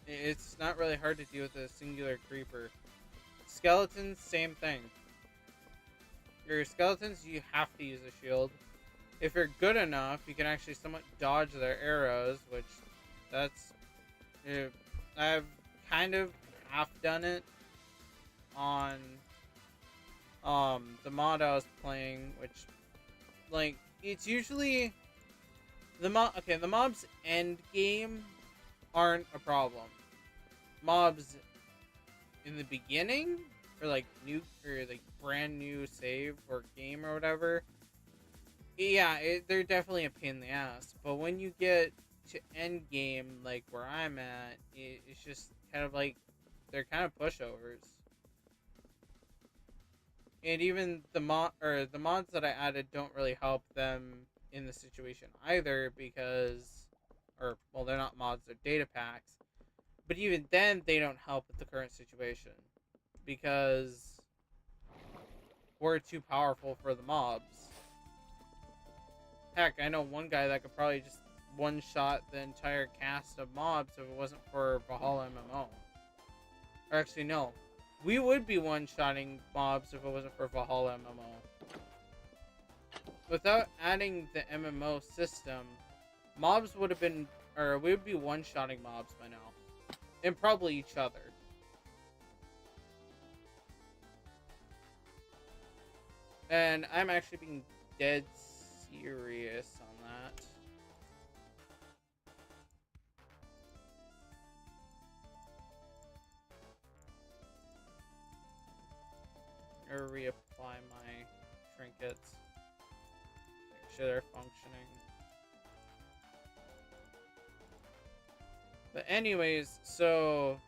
It's not really hard to deal with a singular creeper. Skeletons, same thing. Your skeletons, you have to use a shield. If you're good enough, you can actually somewhat dodge their arrows, which I've kind of half done it on the mod I was playing, which, like, it's usually the mobs end game aren't a problem. Mobs in the beginning, or like brand new save or game or whatever, yeah, they're definitely a pain in the ass. But when you get to end game, like where I'm at, it's just kind of like they're kind of pushovers. And even the mods that I added don't really help them in the situation either, because, well, they're not mods, they're data packs. But even then, they don't help with the current situation, because we're too powerful for the mobs. Heck, I know one guy that could probably just one-shot the entire cast of mobs if it wasn't for Valhalla MMO. Or actually, no. We would be one-shotting mobs if it wasn't for Valhalla MMO. Without adding the MMO system, mobs would have been, or we would be one-shotting mobs by now. And probably each other. And I'm actually being dead serious on that. or reapply my trinkets. Make sure they're functioning. But anyways, so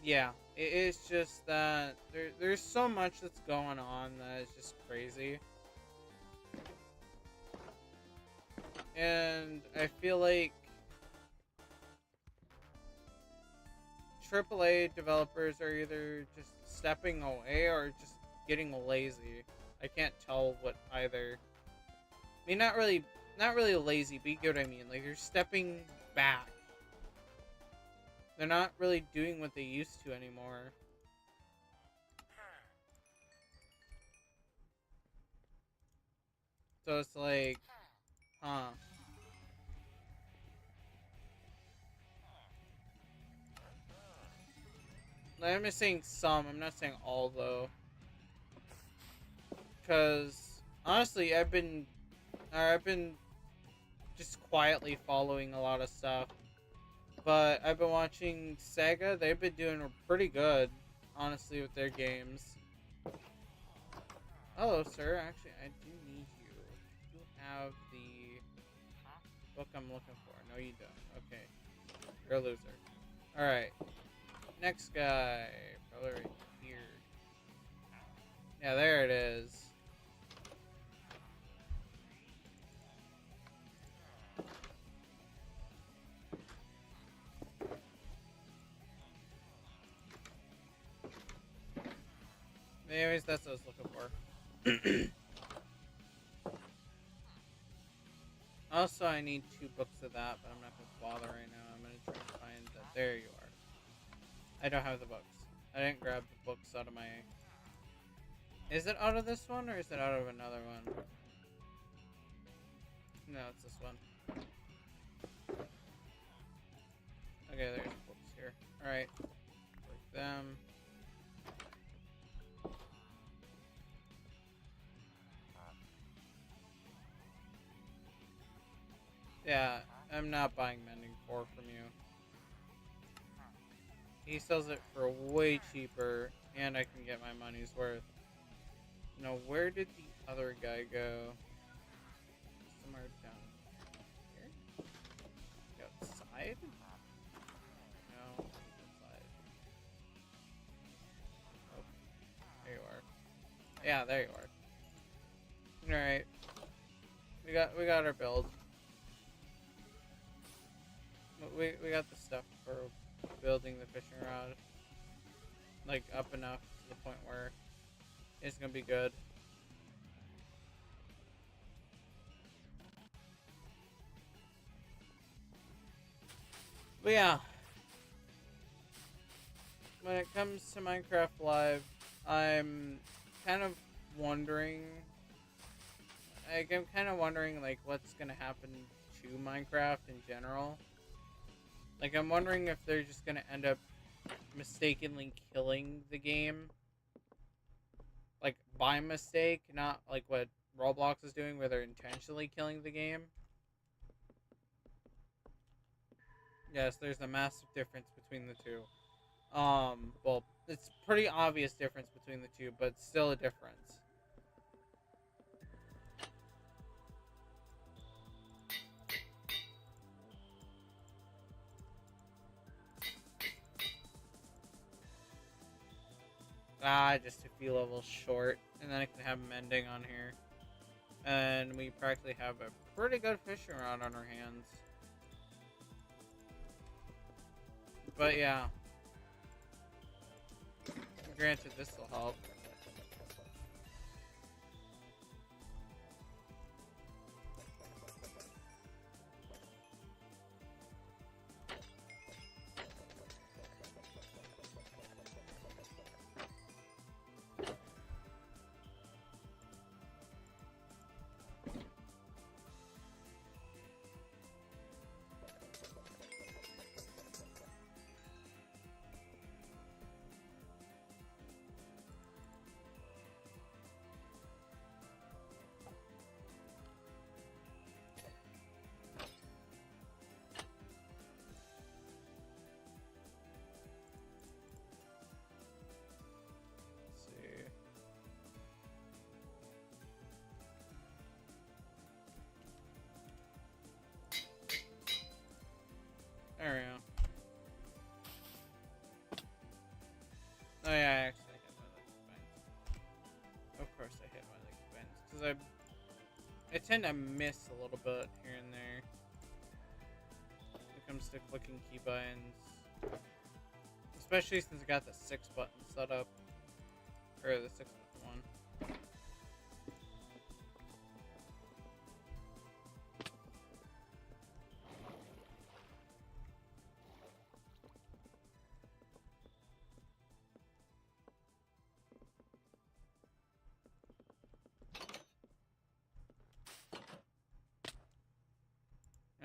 yeah, it's just that there's so much that's going on that is just crazy. And I feel like AAA developers are either just stepping away or just getting lazy. I can't tell what either. I mean, not really lazy, but you get what I mean. Like, they're stepping back. They're not really doing what they used to anymore. So it's like, huh. I'm just saying some, I'm not saying all, though. Because, honestly, I've been just quietly following a lot of stuff. But I've been watching Sega. They've been doing pretty good, honestly, with their games. Hello, sir. Actually, I do need you. You have the book I'm looking for. No, you don't. Okay. You're a loser. Alright. Next guy. Probably right here. Yeah, there it is. Anyways, that's what I was looking for. Also, I need 2 books of that, but I'm not going to bother right now. I'm going to try to find that. There you are. I don't have the books. I didn't grab the books out of my... Is it out of this one, or is it out of another one? No, it's this one. Okay, there's books here. Alright. Break them. Yeah, I'm not buying Mending 4 from you. He sells it for way cheaper, and I can get my money's worth. Now, where did the other guy go? Somewhere down here? Outside? No, outside. Oh, there you are. Yeah, there you are. Alright. We got our build. We got the stuff for building the fishing rod, like, up enough to the point where it's gonna be good. But yeah, when it comes to Minecraft Live, I'm kind of wondering, like, what's gonna happen to Minecraft in general. Like, I'm wondering if they're just gonna end up mistakenly killing the game. Like, by mistake, not like what Roblox is doing, where they're intentionally killing the game. Yes, there's a massive difference between the two. Well, it's pretty obvious difference between the two, but still a difference. Just a few levels short, and then I can have Mending on here. And we practically have a pretty good fishing rod on our hands. But yeah. Granted, this will help. tend to miss a little bit here and there when it comes to clicking keybinds. Especially since I got the 6 button set up. Or the 6 button one.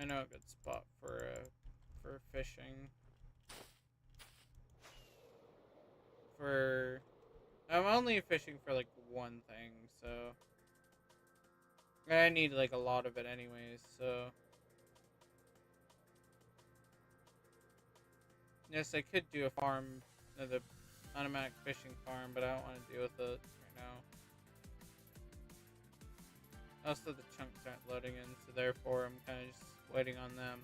I know a good spot for fishing. I'm only fishing for like one thing, so I need like a lot of it anyways, so yes, I could do a farm, the automatic fishing farm, but I don't want to deal with it right now. Also, the chunks aren't loading in, so therefore I'm kind of just waiting on them.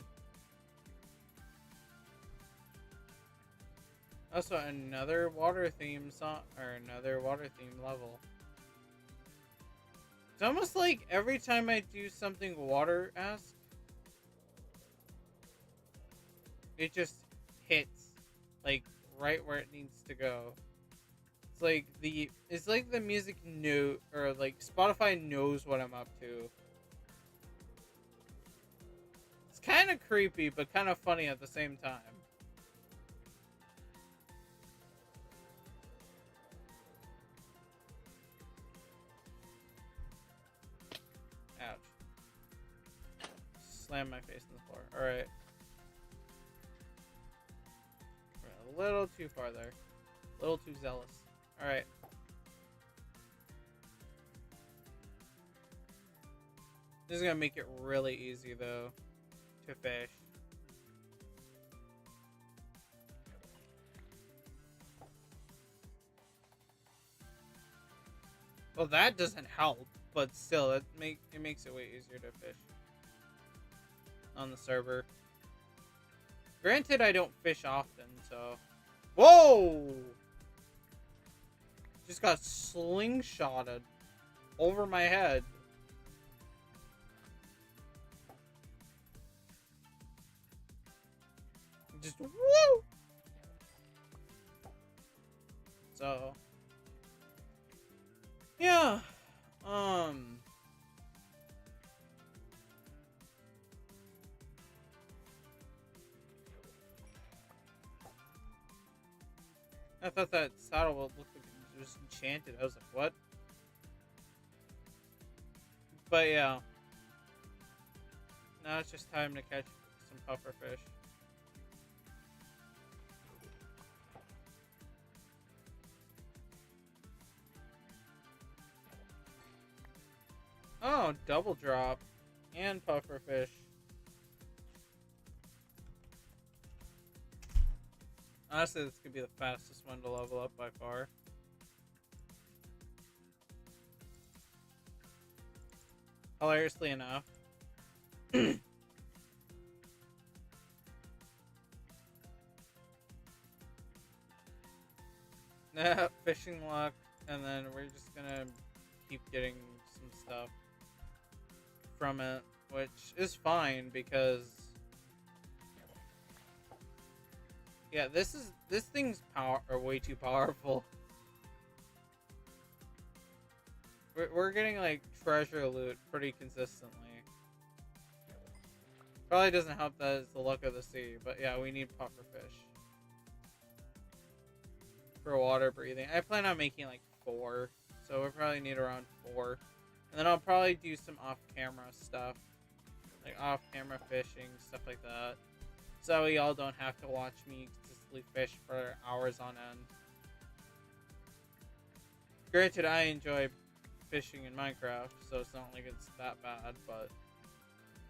Also, another water theme song, or another water theme level. It's almost like every time I do something water-esque, it just hits, like, right where it needs to go. It's like the music note, or like Spotify knows what I'm up to. It's kind of creepy, but kind of funny at the same time. Ouch. Slam my face in the floor. Alright. We're a little too far there. A little too zealous. Alright. This is gonna make it really easy, though, to fish. Well, that doesn't help, but still, it makes it way easier to fish on the server. Granted, I don't fish often, so... Whoa! Just got slingshotted over my head. Just woo! So... yeah, I thought that saddle would look like it was enchanted. I was like, what? But yeah. Now it's just time to catch some puffer fish. Oh, double drop and puffer fish. Honestly, this could be the fastest one to level up by far. Hilariously enough. Fishing luck, and then we're just gonna keep getting some stuff from it, which is fine because yeah, this thing's way too powerful. We're getting like treasure loot pretty consistently. Probably doesn't help that it's the luck of the sea, but yeah, we need pufferfish for water breathing. I plan on making like 4, so we'll probably need around 4. And then I'll probably do some off-camera stuff, like off-camera fishing, stuff like that, so y'all don't have to watch me consistently fish for hours on end. Granted, I enjoy fishing in Minecraft, so it's not like it's that bad, but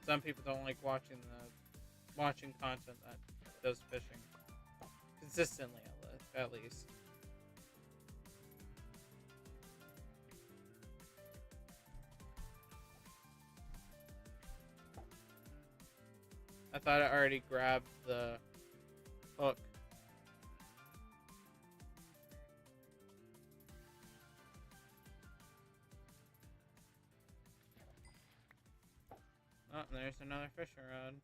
some people don't like watching content that does fishing consistently, at least. I thought I already grabbed the hook. Oh, and there's another fishing rod.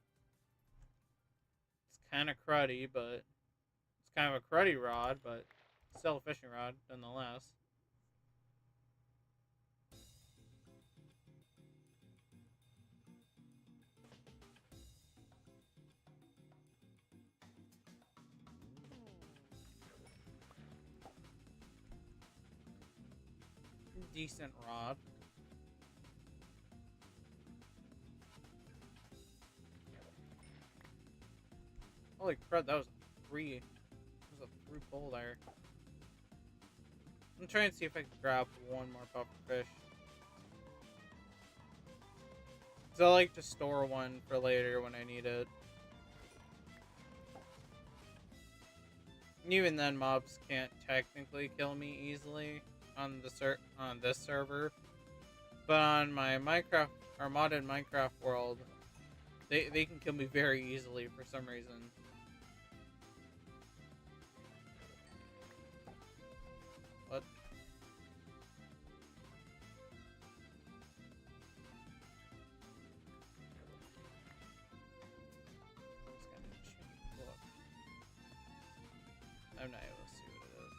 It's kind of cruddy, but it's kind of a cruddy rod, but still a fishing rod nonetheless. Decent rod. Holy crap, that was a through pull there. I'm trying to see if I can grab one more puffer fish. Cause I like to store one for later when I need it. Even then, mobs can't technically kill me easily on this server, but on my Minecraft or modded Minecraft world, they can kill me very easily for some reason. What? I'm not able to see what it is.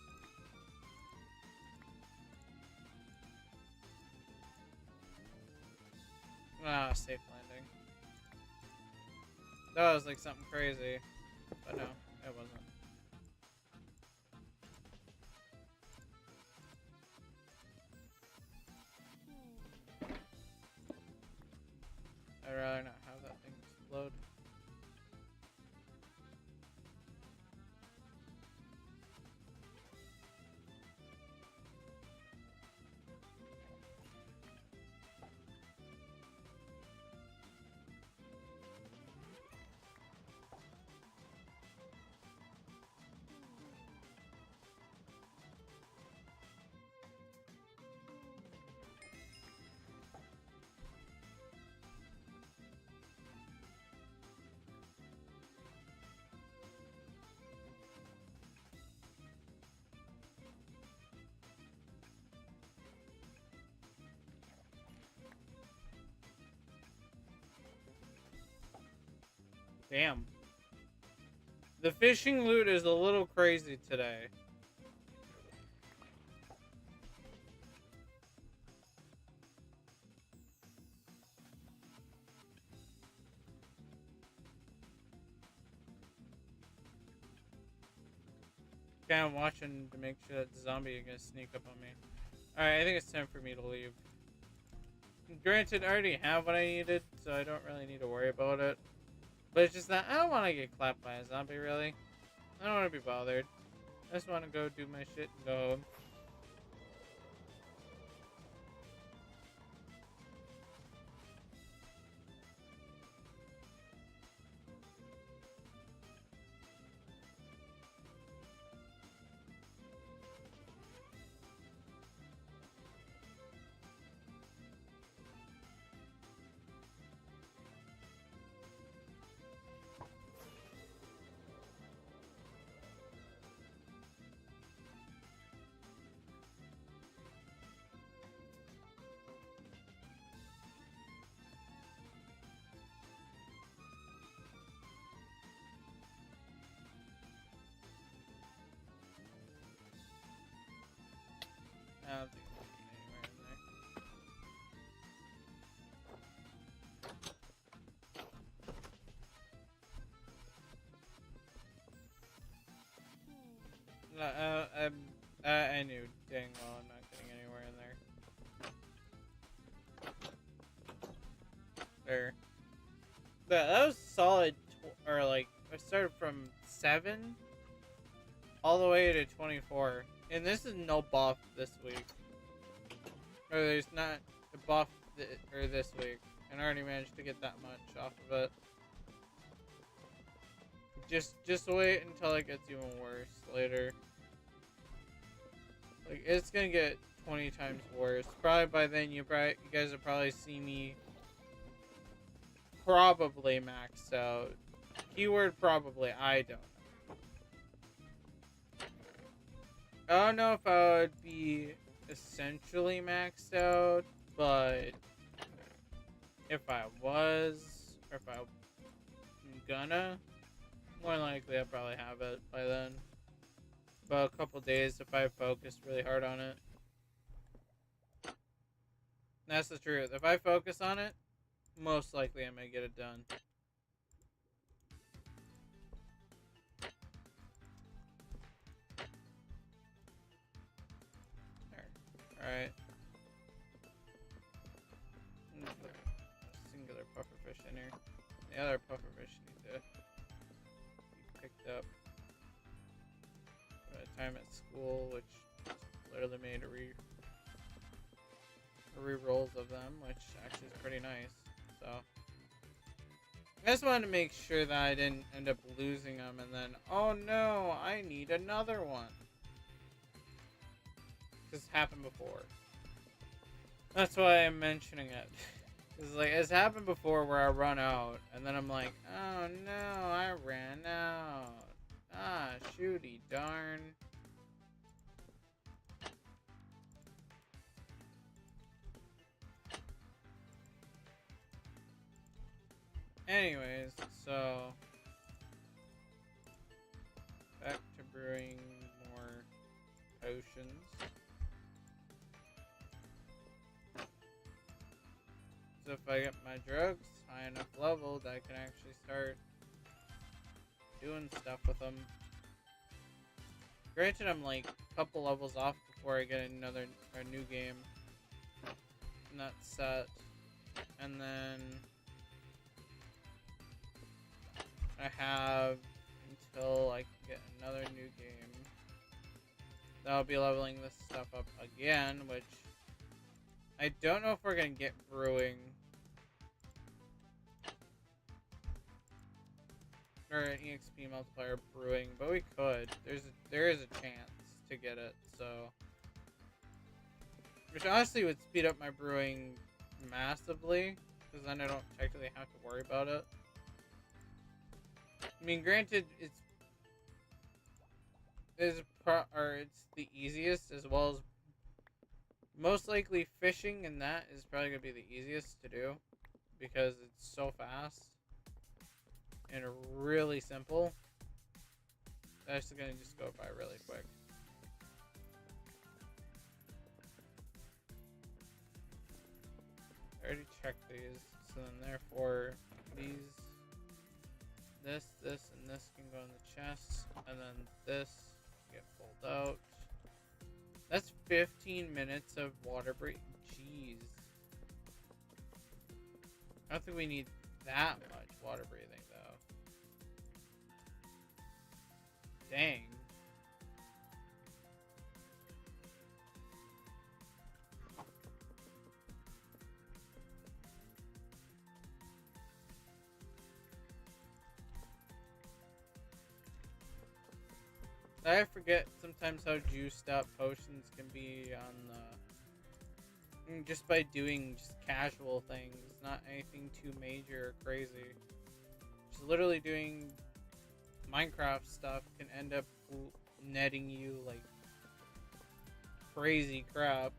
Ah, safe landing. That was like something crazy, but no, it wasn't. I'd rather not have that thing explode. Damn. The fishing loot is a little crazy today. Okay, I'm watching to make sure that the zombie is gonna sneak up on me. Alright, I think it's time for me to leave. Granted, I already have what I needed, so I don't really need to worry about it. But it's just that I don't want to get clapped by a zombie, really. I don't want to be bothered. I just want to go do my shit and go home. I don't think there's anywhere in there. I knew dang well I'm not getting anywhere in there. There. That was solid, or like, I started from 7 all the way to 24. And this is no buff this week. Or there's not a buff this week. And I already managed to get that much off of it. Just wait until it gets even worse later. Like, it's gonna get 20 times worse. Probably by then you guys will probably see me probably maxed out. Keyword probably, I don't know. I don't know if I would be essentially maxed out, but if I was, or if I'm gonna, more likely I'll probably have it by then. About a couple days if I focus really hard on it. That's the truth. If I focus on it, most likely I'm gonna get it done. Alright. Put a singular pufferfish in here. The other pufferfish need to be picked up by the time at school, which literally made re-rolls of them, which actually is pretty nice. So I just wanted to make sure that I didn't end up losing them and then, oh no, I need another one. This happened before. That's why I'm mentioning it. It's like, it's happened before where I run out and then I'm like, oh no, I ran out. Ah, shooty darn. Anyways, so back to brewing more potions. So if I get my drugs high enough leveled, I can actually start doing stuff with them. Granted, I'm like a couple levels off before I get a new game. And that's set. And then I have until I can get another new game. That'll be leveling this stuff up again, which I don't know if we're gonna get brewing or an EXP multiplier brewing, but we could. There is a chance to get it, so which honestly would speed up my brewing massively, because then I don't technically have to worry about it. I mean, granted, it's the easiest, as well as most likely fishing, and that is probably gonna be the easiest to do because it's so fast and really simple. That's gonna just go by really quick. I already checked these, so then therefore this, and this can go in the chest, and then this can get pulled out. That's 15 minutes of water break. Jeez. I don't think we need that much water breathing, though. Dang. I forget sometimes how juiced up potions can be on the... just by doing just casual things, not anything too major or crazy. Just literally doing Minecraft stuff can end up netting you like crazy crap.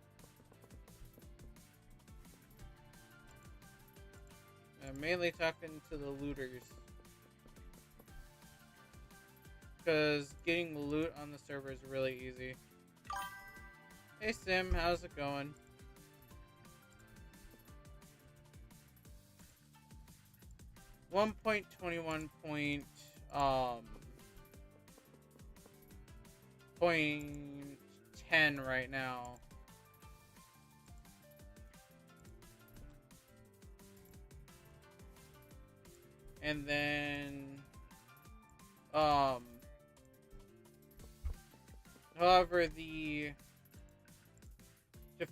I'm mainly talking to the looters, because getting loot on the server is really easy. Hey Sim, how's it going? .21 .10 right now. And then however, to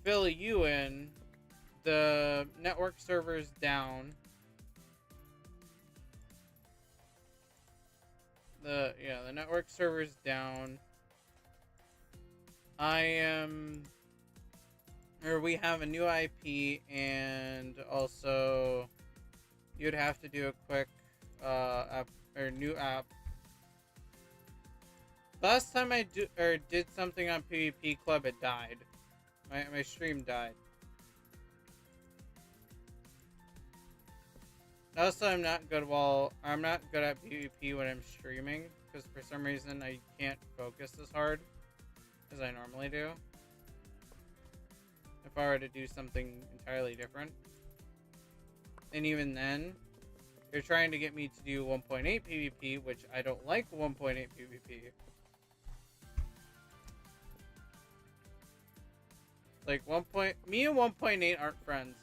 fill you in, the network server's down. The network server's down. We have a new IP, and also you'd have to do a quick new app. Last time I did something on PvP Club, it died. My stream died. Also, I'm not good at PvP when I'm streaming, because for some reason I can't focus as hard as I normally do. If I were to do something entirely different. And even then, you're trying to get me to do 1.8 PvP, which I don't like 1.8 PvP. Like me and 1.8 aren't friends.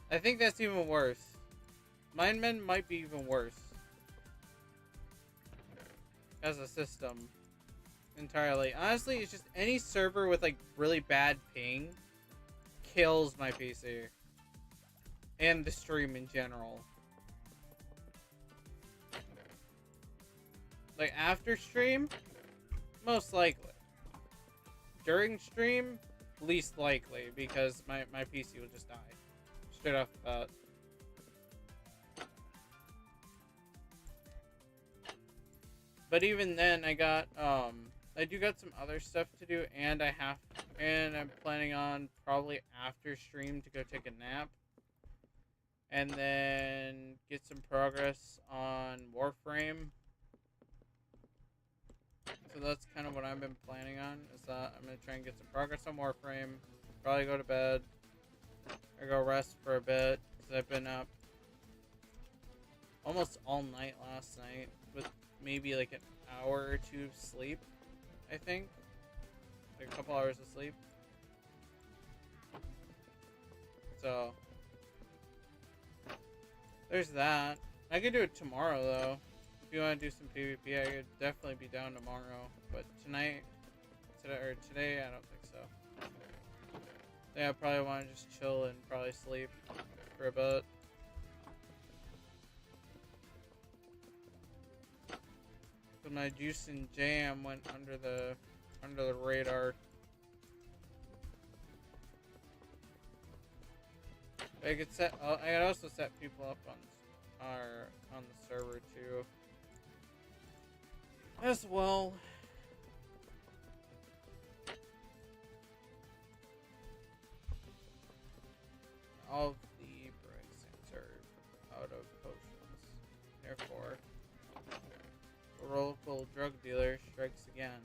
I think that's even worse. Mindmen might be even worse. As a system. Entirely. Honestly, it's just any server with like really bad ping kills my PC. And the stream in general. Like after stream, most likely. During stream, least likely, because my PC will just die. Straight off the bat. But even then, I do got some other stuff to do, and I'm planning on probably after stream to go take a nap. And then get some progress on Warframe. So that's kind of what I've been planning on, is that I'm going to try and get some progress on Warframe, probably go to bed, or go rest for a bit, because I've been up almost all night last night, with maybe like an hour or two of sleep, I think. Like a couple hours of sleep. So, there's that. I could do it tomorrow, though. If you want to do some PvP, I could definitely be down tomorrow. But today, I don't think so. Yeah, I probably want to just chill and probably sleep for a bit. But my juice and jam went under the radar. I could also set people up on the server too, as well. All of the brewing stands are out of potions. Therefore, the local drug dealer strikes again.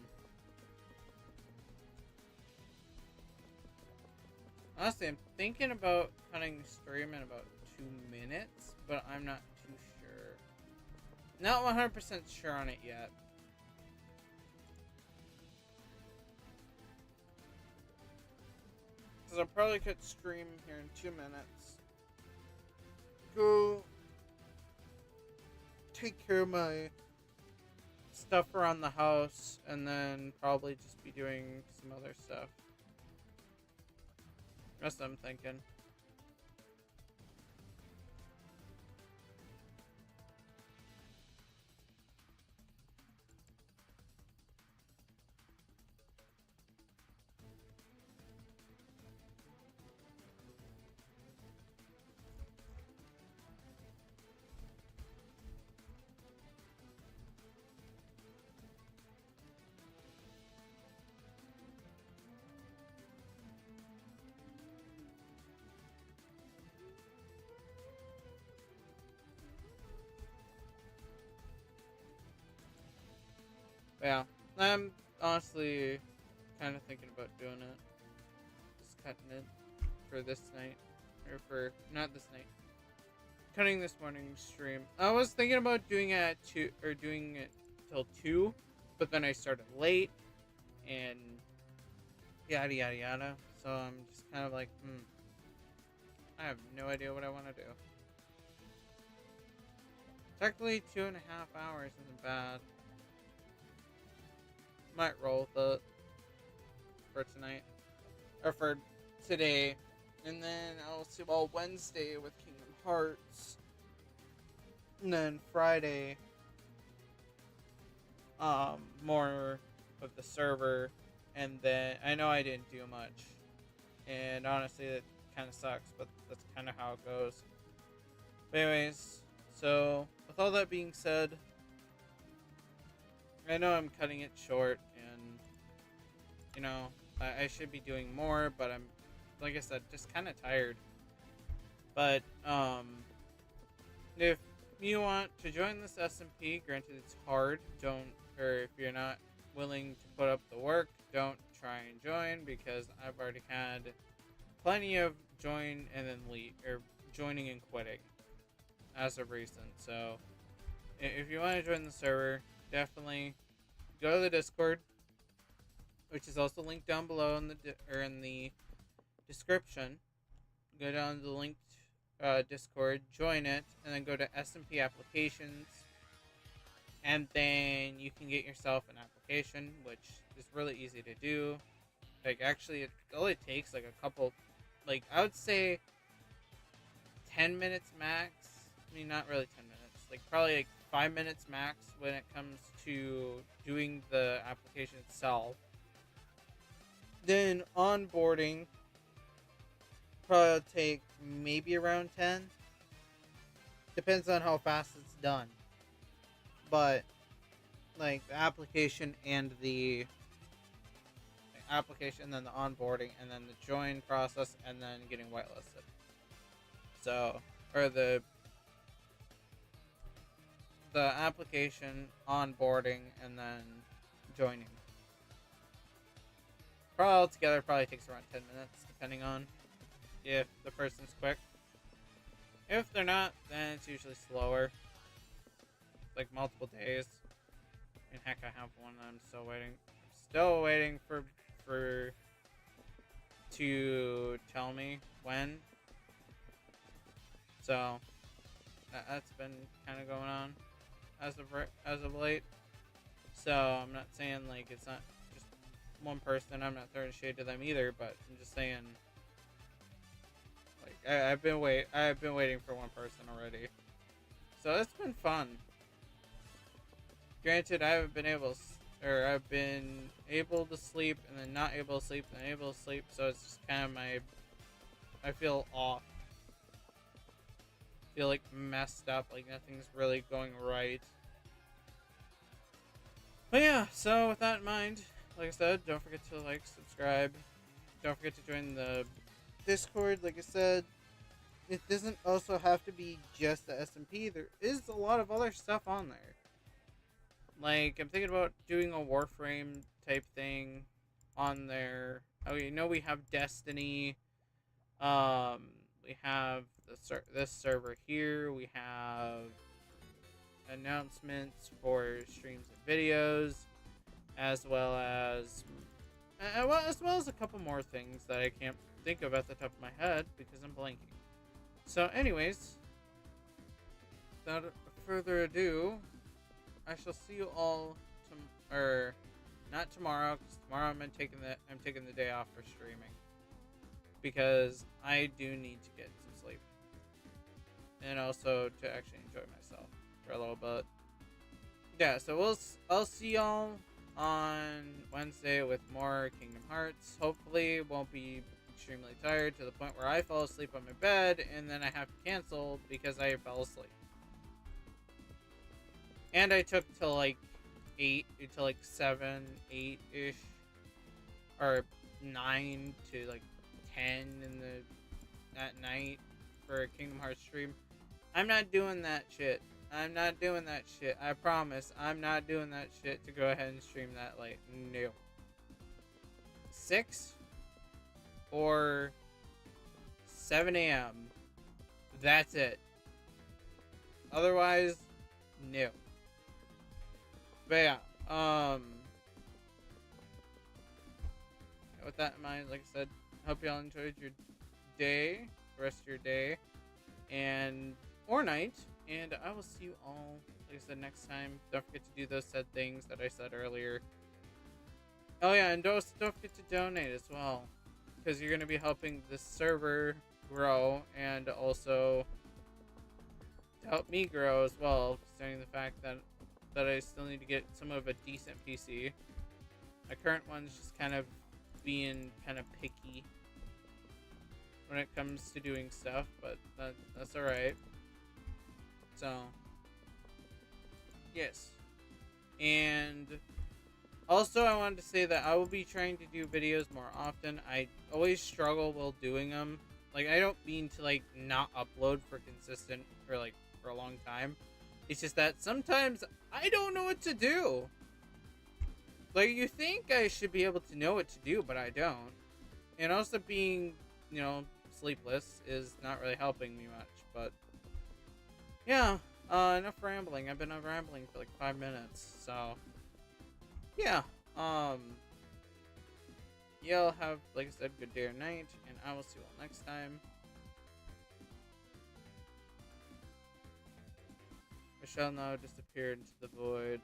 Honestly, I'm thinking about cutting the stream in about 2 minutes, but I'm not too sure. Not 100% sure on it yet. Because I'll probably cut stream here in 2 minutes. Go take care of my stuff around the house, and then probably just be doing some other stuff. That's what I'm thinking. Yeah, I'm honestly kind of thinking about doing it. Just cutting it for this night. Or for, not this night. Cutting this morning's stream. I was thinking about doing it at 2, or doing it till 2, but then I started late, and yada yada yada. So I'm just kind of like, I have no idea what I want to do. Technically 2.5 hours isn't bad. Might roll with it for tonight, or for today, and then I'll see about Wednesday with Kingdom Hearts, and then Friday, more of the server, and then I know I didn't do much, and honestly that kind of sucks, but that's kind of how it goes. But anyways, so with all that being said, I know I'm cutting it short, and, you know, I should be doing more, but I'm, like I said, just kind of tired. But if you want to join this SMP, granted it's hard, or if you're not willing to put up the work, don't try and join, because I've already had plenty of join and then leave, or joining and quitting as of recent. So if you want to join the server, definitely go to the Discord, which is also linked down below in the description. Go down to the linked Discord, join it, and then go to SMP applications, and then you can get yourself an application, which is really easy to do. Like, actually, it only takes like a couple, like, I would say 10 minutes max. I mean, not really 10 minutes, like probably like 5 minutes max when it comes to doing the application itself. Then onboarding probably take maybe around 10. Depends on how fast it's done. But like the application and the application, then the onboarding, and then the join process, and then getting whitelisted. So, or the application, onboarding, and then joining. Probably altogether probably takes around 10 minutes, depending on if the person's quick. If they're not, then it's usually slower. Like multiple days. And heck, I have one that I'm still waiting for to tell me when. So that's been kind of going on as of late. So I'm not saying like it's not just one person. I'm not throwing shade to them either, but I'm just saying like I've been waiting for one person already. So it's been fun. Granted, I've been able to sleep and then not able to sleep and then able to sleep, so it's just kind of I feel off. Feel like messed up, like nothing's really going right. But yeah, so with that in mind, like I said, don't forget to like, subscribe. Don't forget to join the Discord, like I said. It doesn't also have to be just the SMP. There is a lot of other stuff on there. Like, I'm thinking about doing a Warframe type thing on there. Oh, you know, we have Destiny. We have this server here. We have announcements for streams and videos, as well as a couple more things that I can't think of at the top of my head because I'm blanking. So, anyways, without further ado, I shall see you all not tomorrow, because tomorrow I'm taking the day off for streaming, because I do need to get some sleep, and also to actually enjoy myself for a little bit. Yeah, so I'll see y'all on Wednesday with more Kingdom Hearts. Hopefully, won't be extremely tired to the point where I fall asleep on my bed and then I have to cancel because I fell asleep. And I took till like 7, 8-ish, or 9 to like 10 at night for a Kingdom Hearts stream. I'm not doing that shit. I promise. I'm not doing that shit to go ahead and stream that late. No. 6 or 7 a.m. That's it. Otherwise, no. But yeah, with that in mind, like I said, hope y'all enjoyed your day, the rest of your day, or night, and I will see you all, like I said, next time. Don't forget to do those said things that I said earlier. Oh yeah, and don't forget to donate as well, because you're going to be helping this server grow, and also to help me grow as well, considering the fact that I still need to get some of a decent PC. My current one's just kind of being kind of picky when it comes to doing stuff, but that's alright. So, yes. And also I wanted to say that I will be trying to do videos more often. I always struggle while doing them. Like, I don't mean to, like, not upload for consistent, or, like, for a long time. It's just that sometimes I don't know what to do. Like, you think I should be able to know what to do, but I don't. And also being, you know, sleepless is not really helping me much, but... Yeah, enough rambling. I've been rambling for, like, 5 minutes, so... Yeah, y'all have, like I said, good day or night, and I will see you all next time. I shall now disappear into the void.